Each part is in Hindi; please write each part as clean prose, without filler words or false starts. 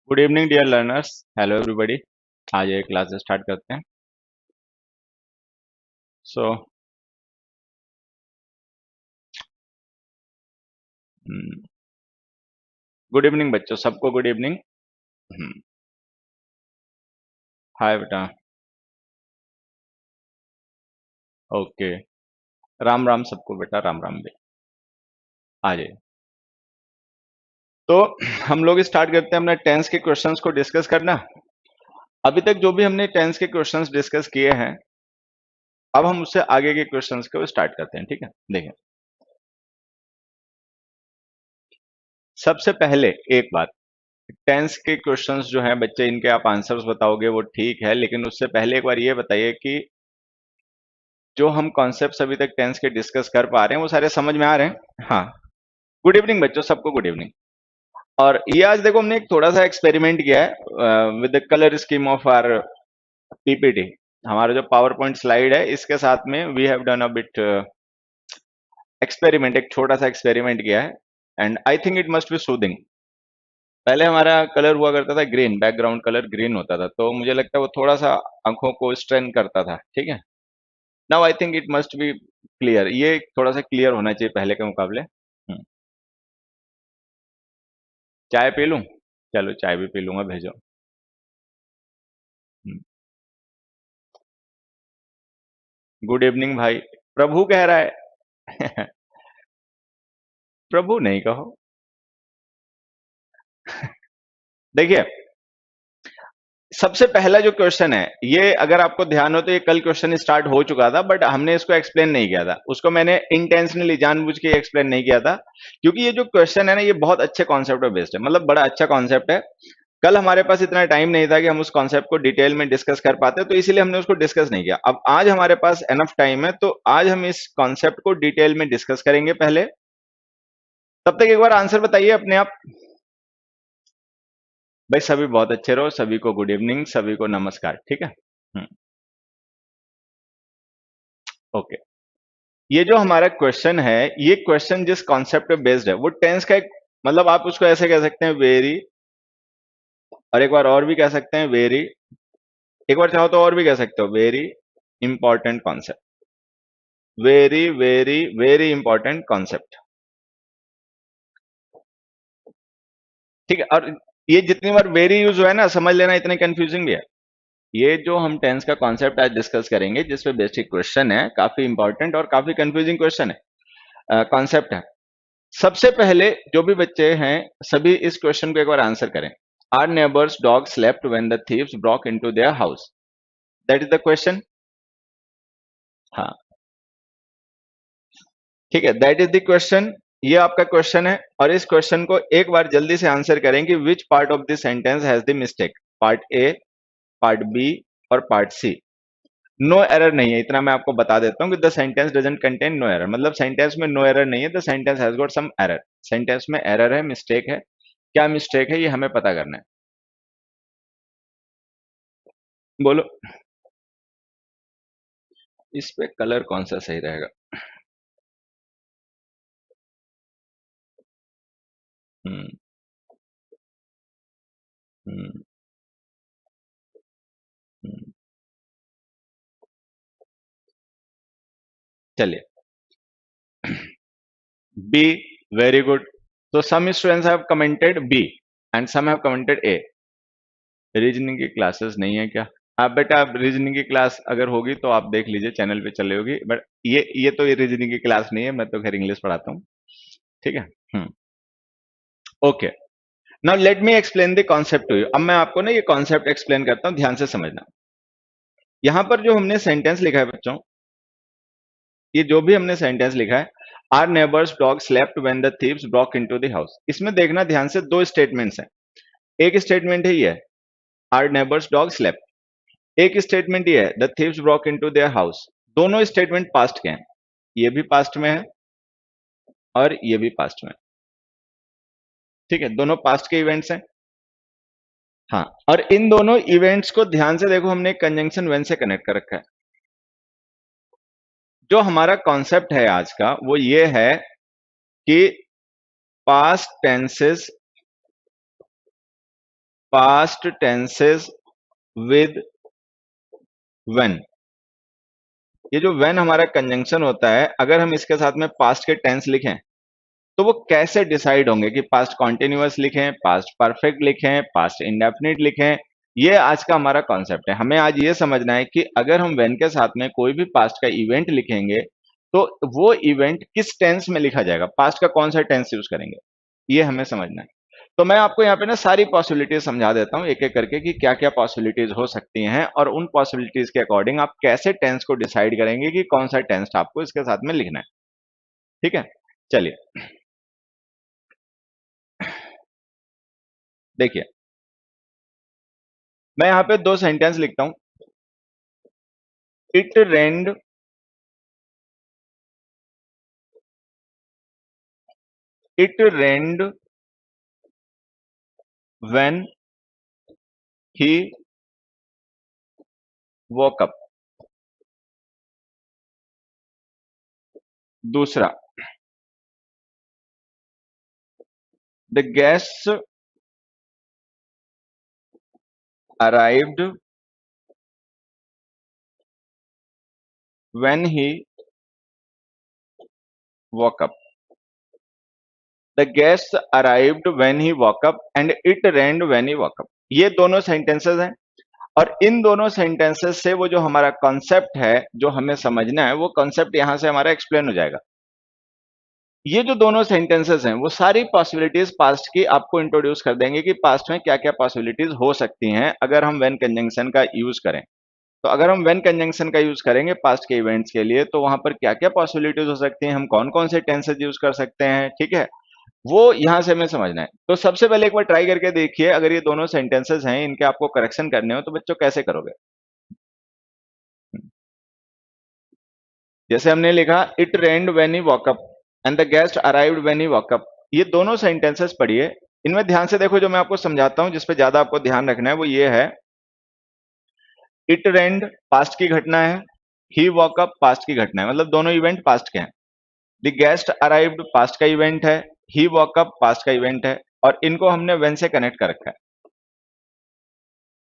Good evening dear learners. Hello everybody. आज ये क्लास स्टार्ट करते हैं। सो गुड इवनिंग बच्चों, सबको गुड इवनिंग। हाय बेटा। ओके। राम राम सबको बेटा, राम राम बे। आ जाइए। तो हम लोग स्टार्ट करते हैं अपने टेंस के क्वेश्चंस को डिस्कस करना। अभी तक जो भी हमने टेंस के क्वेश्चंस डिस्कस किए हैं, अब हम उससे आगे के क्वेश्चंस को स्टार्ट करते हैं। ठीक है, देखें। सबसे पहले एक बात, टेंस के क्वेश्चंस जो हैं बच्चे, इनके आप आंसर्स बताओगे वो ठीक है, लेकिन उससे पहले एक बार ये बताइए कि जो हम कॉन्सेप्ट्स अभी तक टेंस के डिस्कस कर पा रहे हैं वो सारे समझ में आ रहे हैं? हाँ। गुड इवनिंग बच्चों, सबको गुड इवनिंग। और ये आज देखो हमने एक थोड़ा सा एक्सपेरिमेंट किया है with the colour scheme of our PPT. हमारा जो पावर पॉइंट स्लाइड है इसके साथ में we have done a bit experiment, एक छोटा सा एक्सपेरिमेंट किया है and I think it must be soothing. पहले हमारा कलर हुआ करता था ग्रीन, बैकग्राउंड कलर ग्रीन होता था, तो मुझे लगता है वो थोड़ा सा आंखों को स्ट्रेन करता था। ठीक है, now I think it must B clear. ये थोड़ा सा क्लियर होना चाहिए पहले के मुकाबले। चाय पी लूं? चलो चाय भी पी लूंगा, भेजो। गुड इवनिंग भाई। प्रभु कह रहा है। प्रभु नहीं कहो। देखिए, सबसे पहला जो क्वेश्चन है, ये अगर आपको ध्यान हो तो ये कल क्वेश्चन स्टार्ट हो चुका था, बट हमने इसको एक्सप्लेन नहीं किया था। उसको मैंने इंटेंशनली जानबूझ के एक्सप्लेन नहीं किया था, क्योंकि ये जो क्वेश्चन है ना, ये बहुत अच्छे कॉन्सेप्ट पे बेस्ड है, मतलब बड़ा अच्छा कॉन्सेप्ट है। कल हमारे पास इतना टाइम नहीं था कि हम उस कॉन्सेप्ट को डिटेल में डिस्कस कर पाते, तो इसीलिए हमने उसको डिस्कस नहीं किया। अब आज हमारे पास एनफ टाइम है, तो आज हम इस कॉन्सेप्ट को डिटेल में डिस्कस करेंगे पहले। तब तक एक बार आंसर बताइए अपने आप। भाई सभी बहुत अच्छे रहो, सभी को गुड इवनिंग, सभी को नमस्कार। ठीक है। ओके। ये जो हमारा क्वेश्चन है, ये क्वेश्चन जिस कॉन्सेप्ट पे बेस्ड है वो टेंस का एक, मतलब आप उसको ऐसे कह सकते हैं वेरी, और एक बार और भी कह सकते हैं वेरी, एक बार चाहो तो और भी कह सकते हो very important concept. Very very very important concept. ठीक है, और ये जितनी बार वेरी यूज हुआ है ना, समझ लेना इतने कंफ्यूजिंग भी है। ये जो हम टेंस का कॉन्सेप्ट आज डिस्कस करेंगे, जिसपे बेसिक क्वेश्चन है, काफी इंपॉर्टेंट और काफी कंफ्यूजिंग क्वेश्चन है, कॉन्सेप्ट है। सबसे पहले जो भी बच्चे हैं, सभी इस क्वेश्चन को एक बार आंसर करें। Our neighbour's dog slept when the thieves broke into their house? That is the question. हाँ, ठीक है, दैट इज द क्वेश्चन। ये आपका क्वेश्चन है, और इस क्वेश्चन को एक बार जल्दी से आंसर करें कि which part of this sentence has the mistake. Part A, part B और पार्ट सी। नो एरर नहीं है, इतना मैं आपको बता देता हूँ कि the sentence doesn't contain no error, मतलब सेंटेंस में नो एरर नहीं है, the sentence has got some error. Sentence में एरर है, मिस्टेक है। क्या मिस्टेक है ये हमें पता करना है। बोलो, इस पे कलर कौन सा सही रहेगा? हम्म। हम्म। हम्म। चलिए, बी, वेरी गुड। तो some students have commented B and some have commented A. Reasoning की क्लासेस नहीं है क्या? आप बेटा, आप रीजनिंग की क्लास अगर होगी तो आप देख लीजिए, चैनल पे चले होगी, बट ये तो ये रीजनिंग की क्लास नहीं है, मैं तो खैर इंग्लिश पढ़ाता हूँ। ठीक है। Okay. Now let me explain the concept to you. अब मैं आपको ना ये कॉन्सेप्ट एक्सप्लेन करता हूँ, ध्यान से समझना। यहां पर जो हमने सेंटेंस लिखा है बच्चों, ये जो भी हमने सेंटेंस लिखा है, our neighbour's dog slept when the thieves broke into the house, इसमें देखना ध्यान से, दो स्टेटमेंट्स हैं। एक स्टेटमेंट है ये, आर नेबर्स डॉग स्लेप्ट। एक स्टेटमेंट ये है, the thieves broke into their house. दोनों स्टेटमेंट पास्ट के हैं, ये भी पास्ट में है और ये भी पास्ट में है। ठीक है, दोनों पास्ट के इवेंट्स हैं। हाँ, और इन दोनों इवेंट्स को ध्यान से देखो, हमने कंजंक्शन व्हेन से कनेक्ट कर रखा है। जो हमारा कॉन्सेप्ट है आज का वो ये है कि past tenses past tenses with when. ये जो व्हेन हमारा कंजंक्शन होता है, अगर हम इसके साथ में पास्ट के टेंस लिखें तो वो कैसे डिसाइड होंगे कि पास्ट कॉन्टिन्यूअस लिखें, पास्ट परफेक्ट लिखें, पास्ट इंडेफिनिट लिखें। ये आज का हमारा कॉन्सेप्ट है। हमें आज ये समझना है कि अगर हम व्हेन के साथ में कोई भी पास्ट का इवेंट लिखेंगे तो वो इवेंट किस टेंस में लिखा जाएगा, पास्ट का कौन सा टेंस यूज करेंगे, ये हमें समझना है। तो मैं आपको यहाँ पे ना सारी पॉसिबिलिटीज समझा देता हूँ एक एक करके कि क्या क्या पॉसिबिलिटीज हो सकती हैं, और उन पॉसिबिलिटीज के अकॉर्डिंग आप कैसे टेंस को डिसाइड करेंगे कि कौन सा टेंस आपको इसके साथ में लिखना है। ठीक है, चलिए देखिए, मैं यहाँ पे दो सेंटेंस लिखता हूं। It rained, it rained when he woke up. दूसरा, the guest arrived when he woke up. The guest arrived when he woke up and it rained when he woke up. ये दोनों सेंटेंसेस हैं, और इन दोनों सेंटेंसेस से वो जो हमारा कॉन्सेप्ट है जो हमें समझना है, वो कॉन्सेप्ट यहां से हमारा एक्सप्लेन हो जाएगा। ये जो दोनों सेंटेंसेस हैं वो सारी पॉसिबिलिटीज पास्ट की आपको इंट्रोड्यूस कर देंगे कि पास्ट में क्या क्या पॉसिबिलिटीज हो सकती हैं अगर हम व्हेन कंजंक्शन का यूज करें। तो अगर हम व्हेन कंजंक्शन का यूज करेंगे पास्ट के इवेंट्स के लिए तो वहां पर क्या क्या पॉसिबिलिटीज हो सकती हैं, हम कौन कौन से टेंसेज यूज कर सकते हैं, ठीक है, वो यहां से हमें समझना है। तो सबसे पहले एक बार ट्राई करके देखिए, अगर ये दोनों सेंटेंसेस हैं इनके आपको करेक्शन करने हो तो बच्चों कैसे करोगे। जैसे हमने लिखा it rained when he walk up and the guest arrived when he walk up. ये दोनों सेंटेंसेस पढ़िए, इनमें ध्यान से देखो, जो मैं आपको समझाता हूं जिस पे ज्यादा आपको ध्यान रखना है वो ये है। इट रेन्ड पास्ट की घटना है, ही वॉक अप पास्ट की घटना है, मतलब दोनों इवेंट पास्ट के हैं। द गेस्ट अराइव्ड पास्ट का इवेंट है, ही वॉक अप पास्ट का इवेंट है, और इनको हमने व्हेन से कनेक्ट कर रखा है।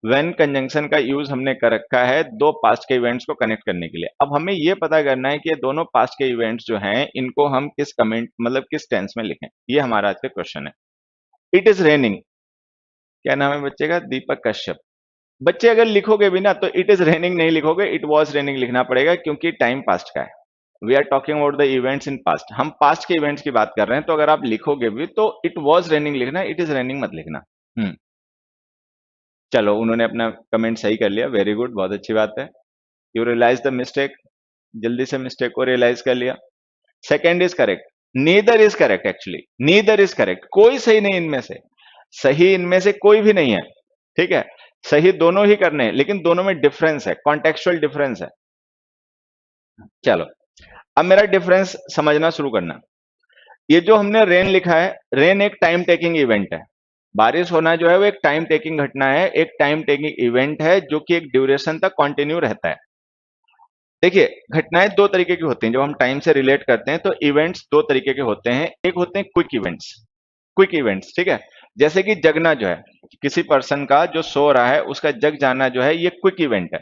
व्हेन कंजंक्शन का यूज हमने कर रखा है दो पास्ट के इवेंट्स को कनेक्ट करने के लिए। अब हमें ये पता करना है कि ये दोनों पास्ट के इवेंट्स जो हैं इनको हम किस कमेंट मतलब किस टेंस में लिखें, ये हमारा आज का क्वेश्चन है। इट इज रेनिंग, क्या नाम है बच्चे का, दीपक कश्यप। बच्चे अगर लिखोगे भी ना तो इट इज रेनिंग नहीं लिखोगे, इट वॉज रेनिंग लिखना पड़ेगा, क्योंकि टाइम पास्ट का है। We are talking about the events in past, हम पास्ट के इवेंट्स की बात कर रहे हैं। तो अगर आप लिखोगे भी तो इट वॉज रेनिंग लिखना, इट इज रेनिंग मत लिखना। चलो, उन्होंने अपना कमेंट सही कर लिया, वेरी गुड, बहुत अच्छी बात है। यू रियलाइज द मिस्टेक, जल्दी से मिस्टेक को रियलाइज कर लिया। Second is correct, neither is correct, actually neither is correct, कोई सही नहीं इनमें से, सही इनमें से कोई भी नहीं है, ठीक है। सही दोनों ही करने हैं, लेकिन दोनों में डिफरेंस है, कॉन्टेक्चुअल डिफरेंस है। चलो, अब मेरा डिफरेंस समझना शुरू करना। ये जो हमने रेन लिखा है, रेन एक टाइम टेकिंग इवेंट है। बारिश होना जो है वो एक टाइम टेकिंग घटना है, एक टाइम टेकिंग इवेंट है जो कि एक ड्यूरेशन तक कंटिन्यू रहता है। देखिए, घटनाएं दो तरीके की होती हैं, जब हम टाइम से रिलेट करते हैं तो इवेंट्स दो तरीके के होते हैं। एक होते हैं क्विक इवेंट्स, क्विक इवेंट्स, ठीक है। जैसे कि जगना जो है, किसी पर्सन का जो सो रहा है उसका जग जाना जो है ये क्विक इवेंट है,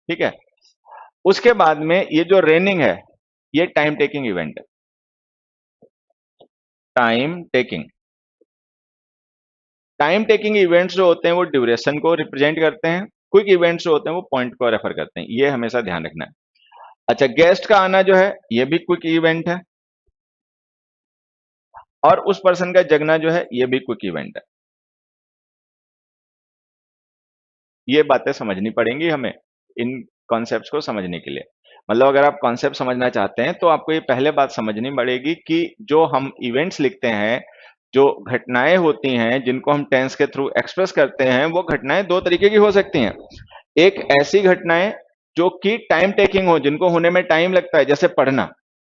ठीक है। उसके बाद में ये जो रेनिंग है ये टाइम टेकिंग इवेंट है। Time taking, time taking events जो होते हैं वो ड्यूरेशन को रिप्रेजेंट करते हैं, क्विक इवेंट्स जो होते हैं वो पॉइंट को रेफर करते हैं, ये हमेशा ध्यान रखना है। अच्छा, गेस्ट का आना जो है ये भी क्विक इवेंट है, और उस पर्सन का जगना जो है ये भी क्विक इवेंट है। ये बातें समझनी पड़ेंगी हमें इन कॉन्सेप्ट्स को समझने के लिए। मतलब अगर आप कॉन्सेप्ट समझना चाहते हैं तो आपको ये पहले बात समझनी पड़ेगी कि जो हम इवेंट्स लिखते हैं, जो घटनाएं होती हैं जिनको हम टेंस के थ्रू एक्सप्रेस करते हैं, वो घटनाएं दो तरीके की हो सकती हैं। एक ऐसी घटनाएं जो कि टाइम टेकिंग हो, जिनको होने में टाइम लगता है, जैसे पढ़ना।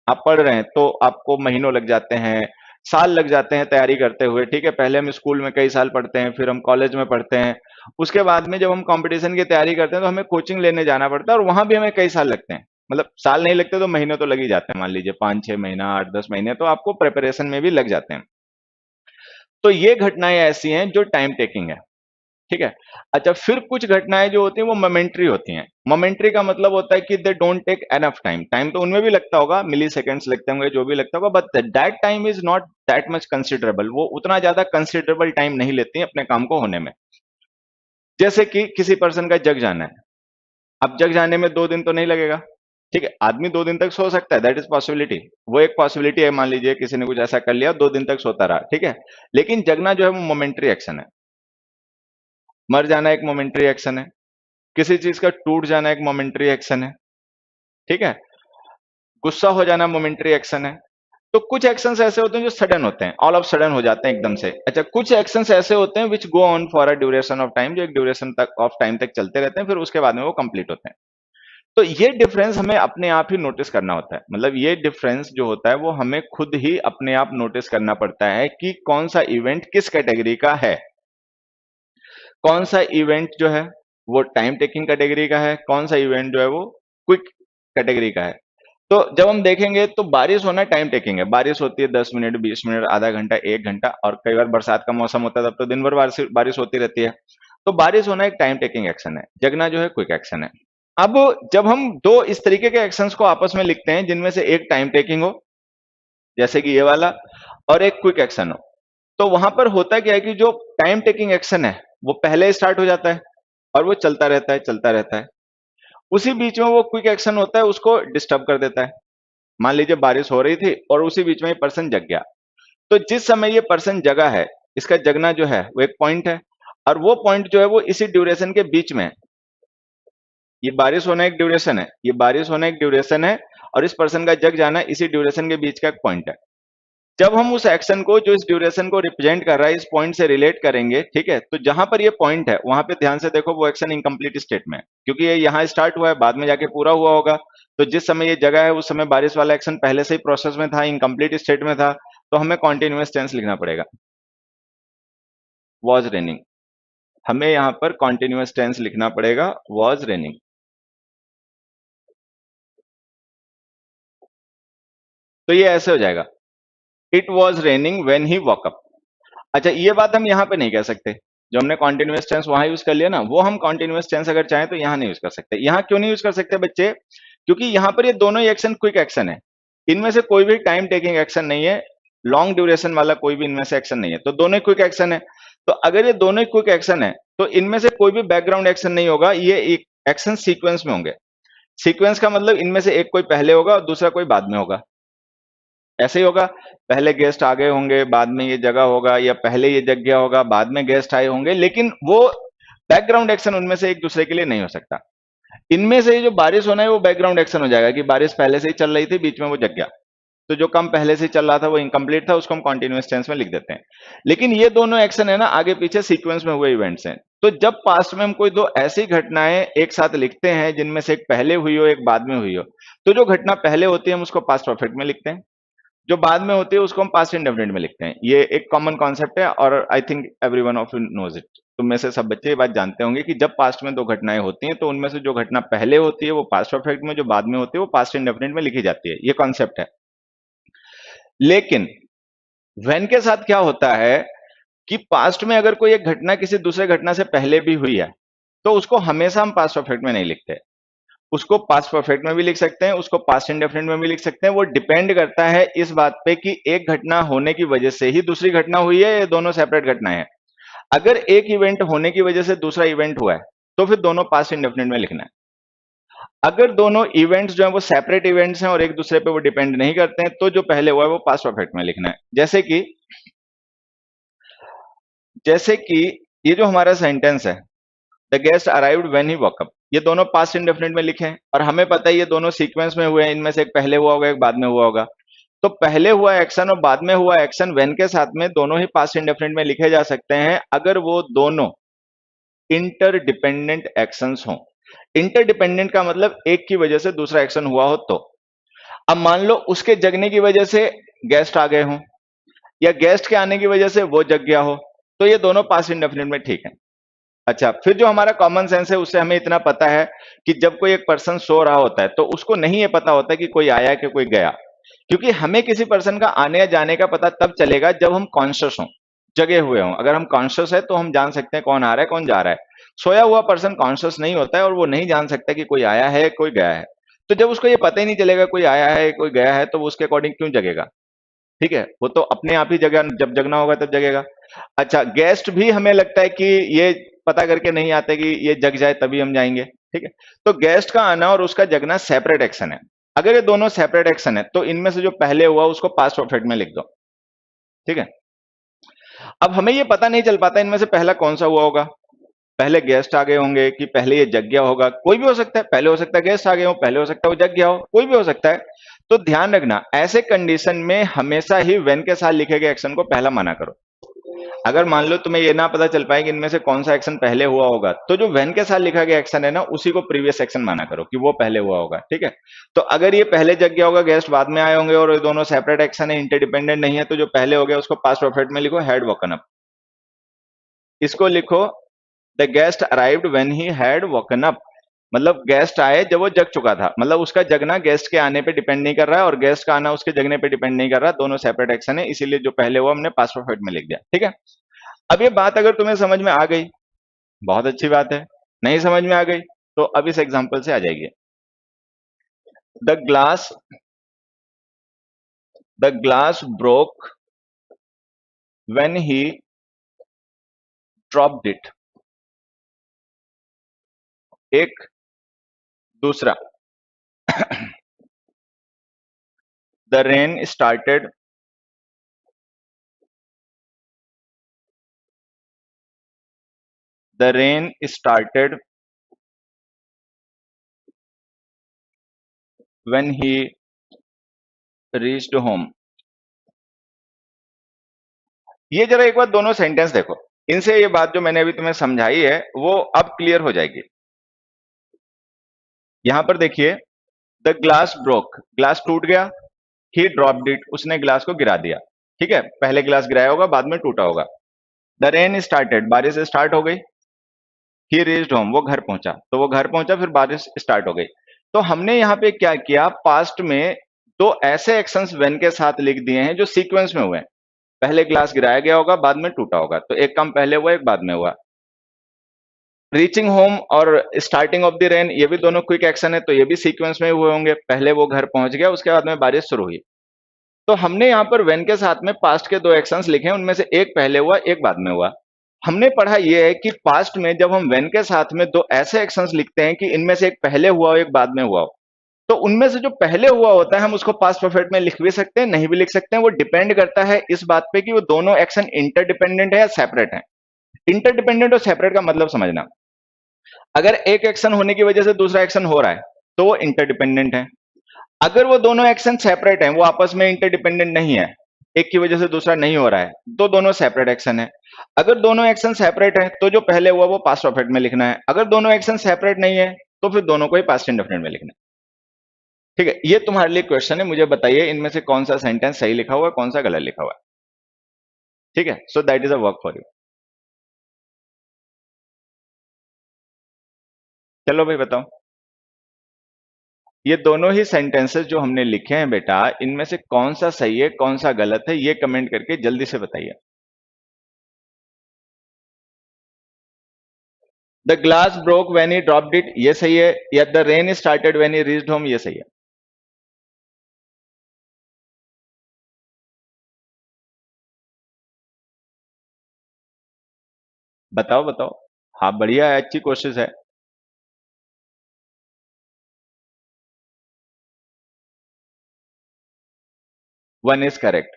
आप पढ़ रहे हैं तो आपको महीनों लग जाते हैं, साल लग जाते हैं तैयारी करते हुए, ठीक है। पहले हम स्कूल में कई साल पढ़ते हैं, फिर हम कॉलेज में पढ़ते हैं, उसके बाद में जब हम कंपटीशन की तैयारी करते हैं तो हमें कोचिंग लेने जाना पड़ता है, और वहां भी हमें कई साल लगते हैं। मतलब साल नहीं लगते तो महीने तो लग ही जाते हैं, मान लीजिए 5-6 महीना, 8-10 महीने तो आपको प्रिपरेशन में भी लग जाते हैं। तो ये घटनाएं ऐसी हैं जो टाइम टेकिंग है। ठीक है। अच्छा, फिर कुछ घटनाएं जो होती हैं वो मोमेंट्री होती हैं। मोमेंट्री का मतलब होता है कि they don't take enough time. Time तो उनमें भी लगता होगा, मिली सेकेंड्स लगते होंगे, जो भी लगता होगा, but that time is not that much considerable. वो उतना ज्यादा कंसिडरेबल टाइम नहीं लेती हैं अपने काम को होने में। जैसे कि किसी पर्सन का जग जाना है, अब जग जाने में 2 दिन तो नहीं लगेगा, ठीक है। आदमी 2 दिन तक सो सकता है, दैट इज पॉसिबिलिटी। वो एक पॉसिबिलिटी है, मान लीजिए किसी ने कुछ ऐसा कर लिया, 2 दिन तक सोता रहा, ठीक है। लेकिन जगना जो है वो मोमेंट्री एक्शन है। मर जाना एक मोमेंट्री एक्शन है, किसी चीज का टूट जाना एक मोमेंट्री एक्शन है, ठीक है। गुस्सा हो जाना मोमेंट्री एक्शन है। तो कुछ एक्शंस ऐसे होते हैं जो सडन होते हैं, ऑल ऑफ सडन हो जाते हैं एकदम से। अच्छा, कुछ एक्शंस ऐसे होते हैं which go on for a duration of time, जो एक ड्यूरेशन तक ऑफ टाइम तक चलते रहते हैं, फिर उसके बाद में वो कंप्लीट होते हैं। तो ये डिफरेंस हमें अपने आप ही नोटिस करना होता है। मतलब ये डिफरेंस जो होता है वो हमें खुद ही अपने आप नोटिस करना पड़ता है कि कौन सा इवेंट किस कैटेगरी का है, कौन सा इवेंट जो है वो टाइम टेकिंग कैटेगरी का है, कौन सा इवेंट जो है वो क्विक कैटेगरी का है। तो जब हम देखेंगे तो बारिश होना टाइम टेकिंग है। बारिश होती है 10 मिनट, 20 मिनट, आधा घंटा, 1 घंटा, और कई बार बरसात का मौसम होता है तब तो दिन भर बारिश बारिश होती रहती है। तो बारिश होना एक टाइम टेकिंग एक्शन है, जगना जो है क्विक एक्शन है। अब जब हम दो इस तरीके के एक्शंस को आपस में लिखते हैं जिनमें से एक टाइम टेकिंग हो, जैसे कि ये वाला, और एक क्विक एक्शन हो, तो वहां पर होता क्या है कि जो टाइम टेकिंग एक्शन है वो पहले स्टार्ट हो जाता है और वो चलता रहता है, चलता रहता है। उसी बीच में वो क्विक एक्शन होता है, उसको डिस्टर्ब कर देता है। मान लीजिए बारिश हो रही थी और उसी बीच में ये पर्सन जग गया। तो जिस समय ये पर्सन जगा है, इसका जगना जो है वो एक पॉइंट है, और वो पॉइंट जो है वो इसी ड्यूरेशन के बीच में है। ये बारिश होना एक ड्यूरेशन है, ये बारिश होना एक ड्यूरेशन है, और इस पर्सन का जग जाना इसी ड्यूरेशन के बीच का एक पॉइंट है। जब हम उस एक्शन को जो इस ड्यूरेशन को रिप्रेजेंट कर रहा है इस पॉइंट से रिलेट करेंगे, ठीक है, तो जहां पर ये पॉइंट है वहां पे ध्यान से देखो, वो एक्शन इनकम्प्लीट स्टेट में है, क्योंकि ये यहाँ स्टार्ट हुआ है, बाद में जाके पूरा हुआ होगा। तो जिस समय ये जगह है उस समय बारिश वाला एक्शन पहले से ही प्रोसेस में था, इनकम्प्लीट स्टेट में था, तो हमें कॉन्टिन्यूअस टेंस लिखना पड़ेगा, वॉज रेनिंग। हमें यहाँ पर कॉन्टिन्यूअस टेंस लिखना पड़ेगा, वॉज रेनिंग। तो ये ऐसे हो जाएगा, it was raining when he walk up. अच्छा, ये बात हम यहाँ पे नहीं कह सकते, जो हमने कॉन्टिन्यूअस टेंस वहां यूज कर लिया ना, वो हम कॉन्टिन्यूअस टेंस अगर चाहें तो यहाँ नहीं यूज कर सकते। यहाँ क्यों नहीं यूज कर सकते बच्चे? क्योंकि यहाँ पर ये दोनों ही एक्शन क्विक एक्शन है, इनमें से कोई भी टाइम टेकिंग एक्शन नहीं है, लॉन्ग ड्यूरेशन वाला कोई भी इनमें से एक्शन नहीं है, तो दोनों ही क्विक एक्शन है। तो अगर ये दोनों ही क्विक एक्शन है तो इनमें से कोई भी बैकग्राउंड एक्शन नहीं होगा, ये एक एक्शन सीक्वेंस में होंगे। सीक्वेंस का मतलब इनमें से एक कोई पहले होगा और दूसरा कोई बाद में होगा। ऐसे ही होगा, पहले गेस्ट आ गए होंगे, बाद में ये जगह होगा, या पहले ये जग गया होगा, बाद में गेस्ट आए होंगे, लेकिन वो बैकग्राउंड एक्शन उनमें से एक दूसरे के लिए नहीं हो सकता। इनमें से जो बारिश होना है वो बैकग्राउंड एक्शन हो जाएगा कि बारिश पहले से ही चल रही थी, बीच में वो जग गया, तो जो काम पहले से चल रहा था वो इनकम्प्लीट था, उसको हम कॉन्टिन्यूअस टेंस में लिख देते हैं। लेकिन ये दोनों एक्शन है ना, आगे पीछे सीक्वेंस में हुए इवेंट्स हैं। तो जब पास्ट में हम कोई दो ऐसी घटनाएं एक साथ लिखते हैं जिनमें से एक पहले हुई हो, एक बाद में हुई हो, तो जो घटना पहले होती है हम उसको पास्ट परफेक्ट में लिखते हैं, जो बाद में होती है उसको हम पास्ट इंडेफिनिट में लिखते हैं। ये एक कॉमन कॉन्सेप्ट है और I think everyone of you knows it. तुम में से सब बच्चे ये बात जानते होंगे कि जब पास्ट में दो घटनाएं होती हैं तो उनमें से जो घटना पहले होती है वो पास्ट परफेक्ट में, जो बाद में होती है वो पास्ट इंडेफिनिट में लिखी जाती है। ये कॉन्सेप्ट है। लेकिन व्हेन के साथ क्या होता है कि पास्ट में अगर कोई एक घटना किसी दूसरे घटना से पहले भी हुई है तो उसको हमेशा हम पास्ट परफेक्ट में नहीं लिखते। उसको पास्ट परफेक्ट में भी लिख सकते हैं, उसको पास्ट इंडेफिनिट में भी लिख सकते हैं। वो डिपेंड करता है इस बात पे कि एक घटना होने की वजह से ही दूसरी घटना हुई है, ये दोनों सेपरेट घटनाएं हैं। अगर एक इवेंट होने की वजह से दूसरा इवेंट हुआ है तो फिर दोनों पास्ट इंडेफिनिट में लिखना है। अगर दोनों इवेंट्स जो है वो सेपरेट इवेंट्स हैं और एक दूसरे पे वो डिपेंड नहीं करते हैं तो जो पहले हुआ है वो पास्ट परफेक्ट में लिखना है। जैसे कि ये जो हमारा सेंटेंस है, the guest arrived when he walk up, ये दोनों पास्ट इंडेफिनिट में लिखे हैं और हमें पता है ये दोनों सीक्वेंस में हुए हैं, इनमें से एक पहले हुआ होगा, एक बाद में हुआ होगा। तो पहले हुआ एक्शन और बाद में हुआ एक्शन व्हेन के साथ में दोनों ही पास्ट इंडेफिनिट में लिखे जा सकते हैं अगर वो दोनों इंटरडिपेंडेंट एक्शंस हों। इंटरडिपेंडेंट का मतलब एक की वजह से दूसरा एक्शन हुआ हो तो। अब मान लो उसके जगने की वजह से गेस्ट आ गए हों या गेस्ट के आने की वजह से वो जग गया हो, तो ये दोनों पास्ट इंडेफिनिट में ठीक है। अच्छा, फिर जो हमारा कॉमन सेंस है उससे हमें इतना पता है कि जब कोई एक पर्सन सो रहा होता है तो उसको नहीं ये पता होता कि कोई आया कि कोई गया, क्योंकि हमें किसी पर्सन का आने या जाने का पता तब चलेगा जब हम कॉन्शियस हों। जगे हुए हों। अगर हम कॉन्शियस है तो हम जान सकते हैं कौन आ रहा है कौन जा रहा है। सोया हुआ पर्सन कॉन्शियस नहीं होता है और वो नहीं जान सकता कि कोई आया है कोई गया है। तो जब उसको ये पता ही नहीं चलेगा कोई आया है कोई गया है, तो वो उसके अकॉर्डिंग क्यों जगेगा? ठीक है, वो तो अपने आप ही जगह, जब जगना होगा तब जगेगा। अच्छा, गेस्ट भी हमें लगता है कि ये पता करके नहीं आते कि ये जग जाए तभी हम जाएंगे। ठीक है, तो गेस्ट का आना और उसका जगना सेपरेट एक्शन है। अगर ये दोनों सेपरेट एक्शन है तो इनमें से जो पहले हुआ उसको पास्ट परफेक्ट में लिख दो। ठीक है, अब हमें ये पता नहीं चल पाता इनमें से पहला कौन सा हुआ होगा। पहले गेस्ट आ गए होंगे कि पहले ये जग गया होगा, कोई भी हो सकता है। पहले हो सकता है गेस्ट आ गए हो, पहले हो सकता है वो जग गया हो, कोई भी हो सकता है। तो ध्यान रखना, ऐसे कंडीशन में हमेशा ही व्हेन के साथ लिखे गए एक्शन को पहला माना करो। अगर मान लो तुम्हें ये ना पता चल पाए कि इनमें से कौन सा एक्शन पहले हुआ होगा, तो जो व्हेन के साथ लिखा गया एक्शन है ना, उसी को प्रीवियस एक्शन माना करो कि वो पहले हुआ होगा। ठीक है, तो अगर ये पहले जग गया होगा, गेस्ट बाद में आए होंगे और ये दोनों सेपरेट एक्शन है, इंटरडिपेंडेंट नहीं है, तो जो पहले हो गया उसको पास्ट परफेक्ट में लिखो, हैड वोकन अप। इसको लिखो, the guest arrived when he had woken up. मतलब गेस्ट आए जब वो जग चुका था, मतलब उसका जगना गेस्ट के आने पे डिपेंड नहीं कर रहा है और गेस्ट का आना उसके जगने पे डिपेंड नहीं कर रहा। दोनों सेपरेट एक्शन है, इसीलिए जो पहले हुआ हमने पास्ट परफेक्ट में लिख दिया। ठीक है, अब ये बात अगर तुम्हें समझ में आ गई, बहुत अच्छी बात है। नहीं समझ में आ गई तो अब इस एग्जांपल से आ जाएगी। The glass the glass broke when he dropped it. एक दूसरा, the rain started the rain started when he reached home. ये जरा एक बार दोनों सेंटेंस देखो, इनसे ये बात जो मैंने अभी तुम्हें समझाई है वो अब क्लियर हो जाएगी। यहां पर देखिए, द ग्लास ब्रोक, ग्लास टूट गया। ही ड्रॉप्ड इट, उसने ग्लास को गिरा दिया। ठीक है, पहले ग्लास गिराया होगा बाद में टूटा होगा। द रेन स्टार्टेड, बारिश स्टार्ट हो गई। ही रीच्ड होम, वो घर पहुंचा, तो वो घर पहुंचा फिर बारिश स्टार्ट हो गई। तो हमने यहाँ पे क्या किया, पास्ट में दो ऐसे एक्शंस व्हेन के साथ लिख दिए हैं जो सीक्वेंस में हुए हैं। पहले ग्लास गिराया गया होगा बाद में टूटा होगा, तो एक काम पहले हुआ एक बाद में हुआ। रीचिंग होम और स्टार्टिंग ऑफ द रेन, ये भी दोनों क्विक एक्शन है, तो ये भी सीक्वेंस में हुए होंगे। पहले वो घर पहुंच गया, उसके बाद में बारिश शुरू हुई। तो हमने यहाँ पर व्हेन के साथ में पास्ट के दो एक्शंस लिखे हैं, उनमें से एक पहले हुआ एक बाद में हुआ। हमने पढ़ा ये है कि पास्ट में जब हम व्हेन के साथ में दो ऐसे एक्शंस लिखते हैं कि इनमें से एक पहले हुआ हो एक बाद में हुआ हो, तो उनमें से जो पहले हुआ होता है हम उसको पास्ट परफेक्ट में लिख भी सकते हैं नहीं भी लिख सकते हैं। वो डिपेंड करता है इस बात पे कि वो दोनों एक्शन इंटरडिपेंडेंट है या सेपरेट है। इंटरडिपेंडेंट और सेपरेट का मतलब समझना, अगर एक एक्शन होने की वजह से दूसरा एक्शन हो रहा है तो वो इंटरडिपेंडेंट है। अगर वो दोनों एक्शन सेपरेट हैं, वो आपस में इंटरडिपेंडेंट नहीं है, एक की वजह से दूसरा नहीं हो रहा है, तो दोनों सेपरेट एक्शन है। अगर दोनों एक्शन सेपरेट है तो जो पहले हुआ वो पास्ट परफेक्ट में लिखना है। अगर दोनों एक्शन सेपरेट नहीं है तो फिर दोनों को ही पास्ट इंडेफिनिट में लिखना है। ठीक है, ये तुम्हारे लिए क्वेश्चन है, मुझे बताइए इनमें से कौन सा सेंटेंस सही लिखा हुआ है कौन सा गलत लिखा हुआ है। ठीक है, so that is a work for you. चलो भाई बताओ, ये दोनों ही सेंटेंसेस जो हमने लिखे हैं बेटा, इनमें से कौन सा सही है कौन सा गलत है, ये कमेंट करके जल्दी से बताइए। The glass broke when he dropped it, ये सही है, या the rain started when he reached home, ये सही है। बताओ बताओ। हाँ बढ़िया है, अच्छी कोशिश है। One is correct.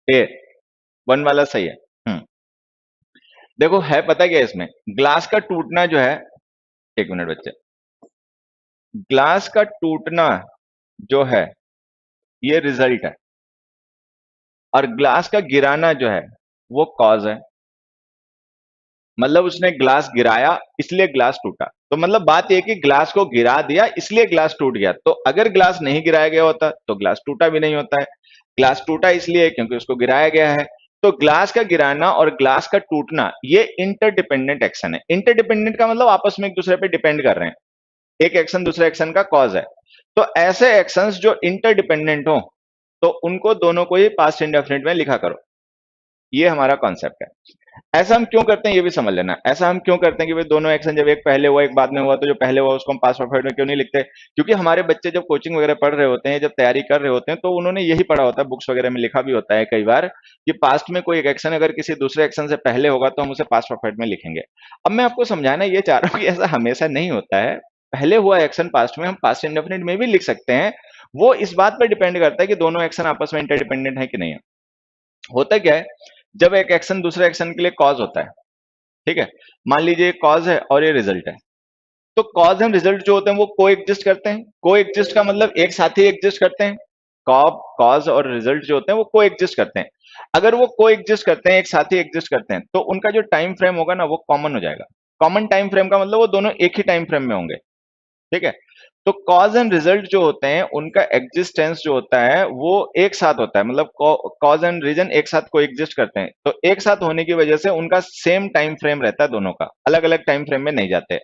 A, one वाला सही है। हम्म, देखो है पता क्या है इसमें, ग्लास का टूटना जो है, एक मिनट बच्चे, ग्लास का टूटना जो है ये रिजल्ट है, और ग्लास का गिराना जो है वो कॉज है। मतलब उसने ग्लास गिराया इसलिए ग्लास टूटा, तो मतलब बात यह कि ग्लास को गिरा दिया इसलिए ग्लास टूट गया। तो अगर ग्लास नहीं गिराया गया होता तो ग्लास टूटा भी नहीं होता है। ग्लास टूटा इसलिए क्योंकि उसको गिराया गया है। तो ग्लास का गिराना और ग्लास का टूटना ये इंटरडिपेंडेंट एक्शन है। इंटरडिपेंडेंट का मतलब आपस में एक दूसरे पे डिपेंड कर रहे हैं। एक एक्शन दूसरे एक्शन का कॉज है। तो ऐसे एक्शंस जो इंटरडिपेंडेंट हो तो उनको दोनों को ही पास्ट इंडेफिनिट में लिखा करो। ये हमारा कॉन्सेप्ट है। ऐसा हम क्यों करते हैं ये भी समझ लेना। ऐसा हम क्यों करते हैं कि भाई दोनों एक्शन जब एक पहले हुआ एक बाद में हुआ तो जो पहले हुआ उसको हम पास्ट परफेक्ट में क्यों नहीं लिखते? क्योंकि हमारे बच्चे जब कोचिंग वगैरह पढ़ रहे होते हैं, जब तैयारी कर रहे होते हैं, तो उन्होंने यही पढ़ा होता है, बुक्स वगैरह में लिखा भी होता है कई बार कि पास्ट में कोई एक एक्शन अगर किसी दूसरे एक्शन से पहले होगा तो हम उसे पास्ट परफेक्ट में लिखेंगे। अब मैं आपको समझाना ये चाह रहा हूँ कि ऐसा हमेशा नहीं होता है। पहले हुआ एक्शन पास्ट में हम पास्ट इंडेफिनिट में भी लिख सकते हैं। वो इस बात पर डिपेंड करता है कि दोनों एक्शन आपस में इंटरडिपेंडेंट है कि नहीं है। होता क्या है, जब एक एक्शन दूसरे एक्शन के लिए कॉज होता है, ठीक है, मान लीजिए कॉज है और ये रिजल्ट है, तो कॉज एंड रिजल्ट जो होते हैं वो को एग्जिस्ट करते हैं। को एग्जिस्ट का मतलब एक साथ ही एग्जिस्ट करते हैं। कॉज और रिजल्ट जो होते हैं वो को एग्जिस्ट करते हैं। अगर वो को एग्जिस्ट करते हैं, एक साथ ही एग्जिस्ट करते हैं, तो उनका जो टाइम फ्रेम होगा ना वो कॉमन हो जाएगा। कॉमन टाइम फ्रेम का मतलब वो दोनों एक ही टाइम फ्रेम में होंगे, ठीक है। तो कॉज एंड रिजल्ट जो होते हैं उनका एग्जिस्टेंस जो होता है वो एक साथ होता है, मतलब कॉज एंड रीजन एक साथ को एग्जिस्ट करते हैं, तो एक साथ होने की वजह से उनका सेम टाइम फ्रेम रहता है, दोनों का अलग अलग टाइम फ्रेम में नहीं जाते।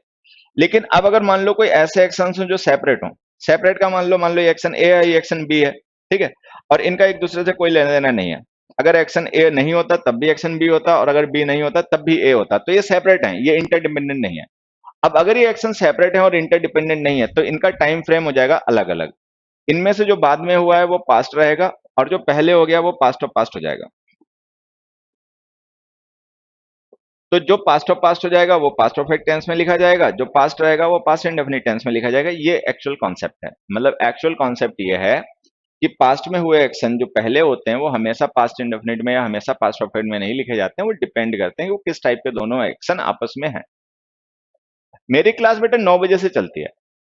लेकिन अब अगर मान लो कोई ऐसे एक्शन हो जो सेपरेट हो, सेपरेट का मान लो ये एक्शन ए है, ये एक्शन बी है, ठीक है, और इनका एक दूसरे से कोई लेना देना नहीं है। अगर एक्शन ए नहीं होता तब भी एक्शन बी होता, और अगर बी नहीं होता तब भी ए होता, तो ये सेपरेट है, ये इंटरडिपेंडेंट नहीं है। अब अगर ये एक्शन सेपरेट है और इंटरडिपेंडेंट नहीं है तो इनका टाइम फ्रेम हो जाएगा अलग अलग। इनमें से जो बाद में हुआ है वो पास्ट रहेगा, और जो पहले हो गया वो पास्ट ऑफ पास्ट हो जाएगा। तो जो पास्ट ऑफ पास्ट हो जाएगा वो पास्ट परफेक्ट टेंस में लिखा जाएगा, जो पास्ट रहेगा वो पास्ट इंडेफिनिट टेंस में लिखा जाएगा। ये एक्चुअल कॉन्सेप्ट है, मतलब एक्चुअल कॉन्सेप्ट ये है कि पास्ट में हुए एक्शन जो पहले होते हैं वो हमेशा पास्ट इंडेफिनिट में या हमेशा पास्ट परफेक्ट में नहीं लिखे जाते हैं। वो डिपेंड करते हैं कि वो किस टाइप के दोनों एक्शन आपस में है। मेरी क्लास बेटा 9 बजे से चलती है।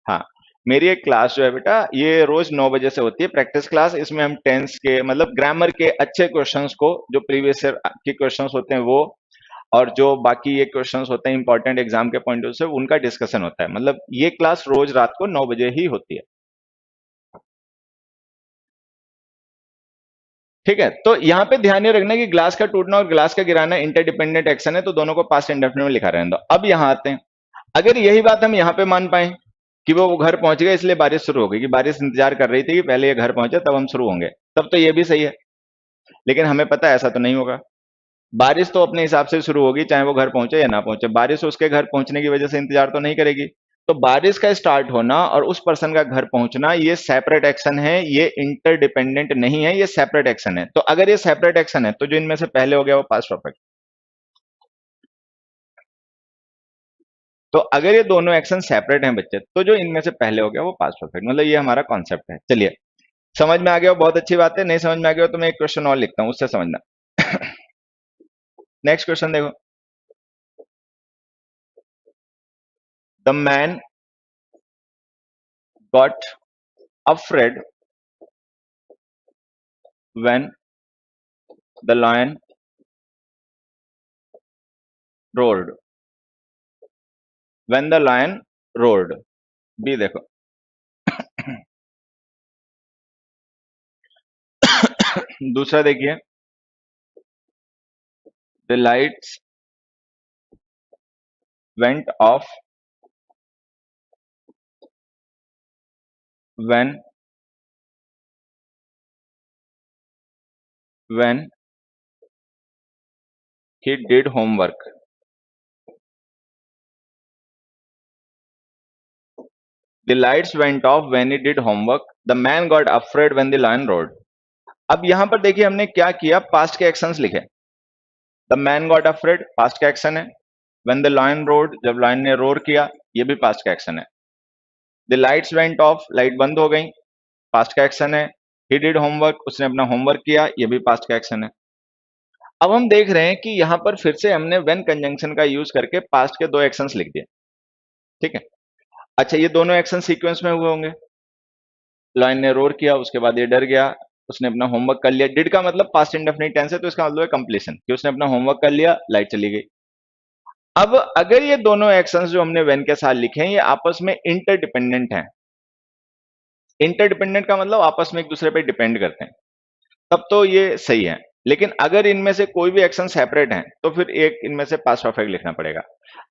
हाँ, मेरी एक क्लास जो है बेटा ये रोज 9 बजे से होती है, प्रैक्टिस क्लास। इसमें हम टेंस के मतलब ग्रामर के अच्छे क्वेश्चंस को, जो प्रीवियस ईयर के क्वेश्चंस होते हैं वो, और जो बाकी ये क्वेश्चंस होते हैं इंपॉर्टेंट एग्जाम के पॉइंट ऑफ व्यू से, उनका डिस्कशन होता है। मतलब ये क्लास रोज रात को 9 बजे ही होती है, ठीक है। तो यहाँ पे ध्यान ये रखना कि ग्लास का टूटना और ग्लास का गिराना इंटरडिपेंडेंट एक्शन है, तो दोनों को पास्ट इंडेफिनिट में लिखा रहने दो। अब यहाँ आते हैं, अगर यही बात हम यहाँ पे मान पाए कि वो घर पहुंच गए इसलिए बारिश शुरू हो गई, कि बारिश इंतजार कर रही थी कि पहले ये घर पहुंचे तब हम शुरू होंगे, तब तो ये भी सही है। लेकिन हमें पता है ऐसा तो नहीं होगा। बारिश तो अपने हिसाब से शुरू होगी चाहे वो घर पहुंचे या ना पहुंचे। बारिश उसके घर पहुंचने की वजह से इंतजार तो नहीं करेगी। तो बारिश का स्टार्ट होना और उस पर्सन का घर पहुंचना ये सेपरेट एक्शन है, ये इंटरडिपेंडेंट नहीं है, ये सेपरेट एक्शन है। तो अगर ये सेपरेट एक्शन है तो जो इनमें से पहले हो गया वो पास्ट परफेक्ट। तो अगर ये दोनों एक्शन सेपरेट हैं बच्चे, तो जो इनमें से पहले हो गया वो पास्ट परफेक्ट। मतलब ये हमारा कॉन्सेप्ट है। चलिए, समझ में आ गया हो, बहुत अच्छी बात है। नहीं समझ में आ गया हो तो मैं एक क्वेश्चन और लिखता हूं, उससे समझना। नेक्स्ट क्वेश्चन देखो। The man got afraid when the lion roared. When the lion roared, B देखो। दूसरा देखिए, the lights went off when when he did homework. The lights went off when he did homework, the man got afraid when the lion roared. अब यहां पर देखिए हमने क्या किया, पास्ट के एक्शंस लिखे। The man got afraid past का एक्शन है। व्हेन द लायन रोड, जब लायन ने रोर किया, ये भी पास्ट का एक्शन है। The lights went of, light बंद हो गई, पास्ट का एक्शन है। ही डिड होमवर्क, उसने अपना होमवर्क किया, ये भी पास्ट का एक्शन है। अब हम देख रहे हैं कि यहां पर फिर से हमने व्हेन कंजंक्शन का यूज करके पास्ट के दो एक्शंस लिख दिए, ठीक है। अच्छा, ये दोनों एक्शन सीक्वेंस में हुए होंगे। लायन ने रोर किया, उसके बाद ये डर गया, उसने अपना होमवर्क कर लिया। डिड का मतलब पास्ट इंडेफिनिट टेंस है, तो इसका मतलब है कंप्लीशन, कि उसने अपना होमवर्क कर लिया, लाइट चली गई। अब अगर ये दोनों एक्शंस जो हमने व्हेन के साथ लिखे हैं ये आपस में इंटरडिपेंडेंट हैं, इंटरडिपेंडेंट का मतलब आपस में एक दूसरे पे डिपेंड करते हैं, तब तो ये सही है। लेकिन अगर इनमें से कोई भी एक्शन सेपरेट है तो फिर एक इनमें से पास्ट परफेक्ट लिखना पड़ेगा।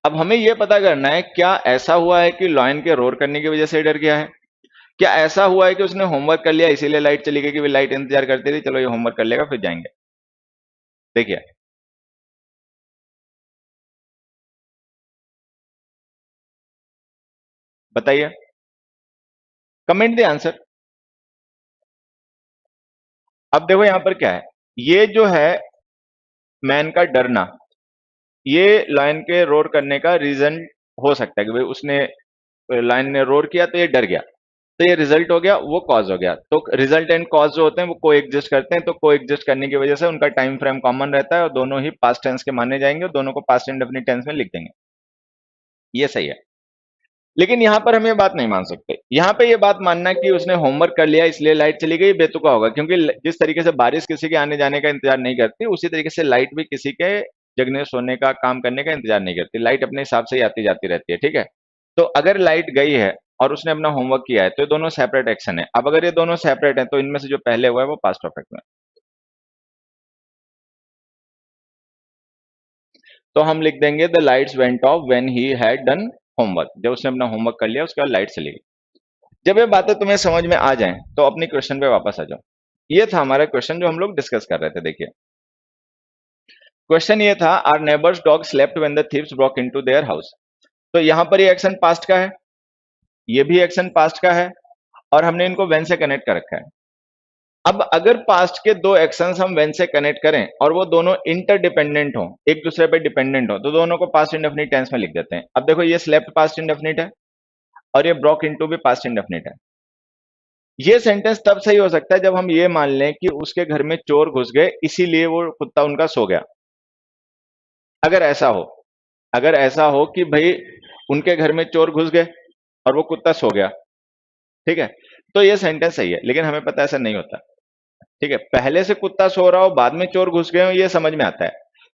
अब हमें यह पता करना है क्या ऐसा हुआ है कि लॉयन के रोर करने की वजह से डर गया है, क्या ऐसा हुआ है कि उसने होमवर्क कर लिया इसीलिए लाइट चली गई, कि लाइट इंतजार करती रही, चलो ये होमवर्क कर लेगा फिर जाएंगे। देखिए बताइए, कमेंट द आंसर। अब देखो यहां पर क्या है, ये जो है मैन का डरना, ये लायन के रोर करने का रीजन हो सकता है कि भाई उसने, लायन ने रोर किया तो ये डर गया, तो ये रिजल्ट हो गया, वो कॉज हो गया। तो रिजल्ट एंड कॉज जो होते हैं वो को एग्जिस्ट करते हैं, तो को एग्जिस्ट करने की वजह से उनका टाइम फ्रेम कॉमन रहता है और दोनों ही पास्ट टेंस के माने जाएंगे और दोनों को पास्ट इंडेफिनिट टेंस में लिख देंगे। ये सही है। लेकिन यहां पर हम ये बात नहीं मान सकते, यहां पे ये बात मानना कि उसने होमवर्क कर लिया इसलिए लाइट चली गई बेतुका होगा, क्योंकि जिस तरीके से बारिश किसी के आने जाने का इंतजार नहीं करती, उसी तरीके से लाइट भी किसी के जगने सोने का काम करने का इंतजार नहीं करती, लाइट अपने हिसाब से ही आती जाती रहती है, ठीक है। तो अगर लाइट गई है और उसने अपना होमवर्क किया है तो ये दोनों सेपरेट एक्शन है। अब अगर ये दोनों सेपरेट है तो इनमें से जो पहले हुआ है वो पास्ट परफेक्ट में, तो हम लिख देंगे the lights went off when he had done homework, जब उसने अपना होमवर्क कर लिया उसके बाद लाइट चली गई। जब ये बातें तुम्हें समझ में आ जाएं तो अपनी क्वेश्चन पे वापस आ जाओ। ये था हमारा क्वेश्चन जो हम लोग डिस्कस कर रहे थे। देखिए क्वेश्चन ये था, our neighbour's dog slept when the thieves broke into their house. तो यहां पर ये एक्शन पास्ट का है, ये भी एक्शन पास्ट का है, और हमने इनको व्हेन से कनेक्ट कर रखा है। अब अगर पास्ट के दो एक्शंस हम व्हेन से कनेक्ट करें और वो दोनों इंटरडिपेंडेंट हो, एक दूसरे पे डिपेंडेंट हो, तो दोनों को पास्ट इंडेफिनिट टेंस में लिख देते हैं। अब देखो ये स्लेप्ट पास्ट इंडेफिनिट है और ये ब्रोक इनटू भी पास्ट इंडेफिनिट है। ये सेंटेंस तब सही हो सकता है जब हम ये मान लें कि उसके घर में चोर घुस गए इसीलिए वो कुत्ता उनका सो गया। अगर ऐसा हो, अगर ऐसा हो कि भाई उनके घर में चोर घुस गए और वो कुत्ता सो गया, ठीक है, तो ये सेंटेंस सही है। लेकिन हमें पता है ऐसा नहीं होता, ठीक है। पहले से कुत्ता सो रहा हो बाद में चोर घुस गए हो ये समझ में आता है,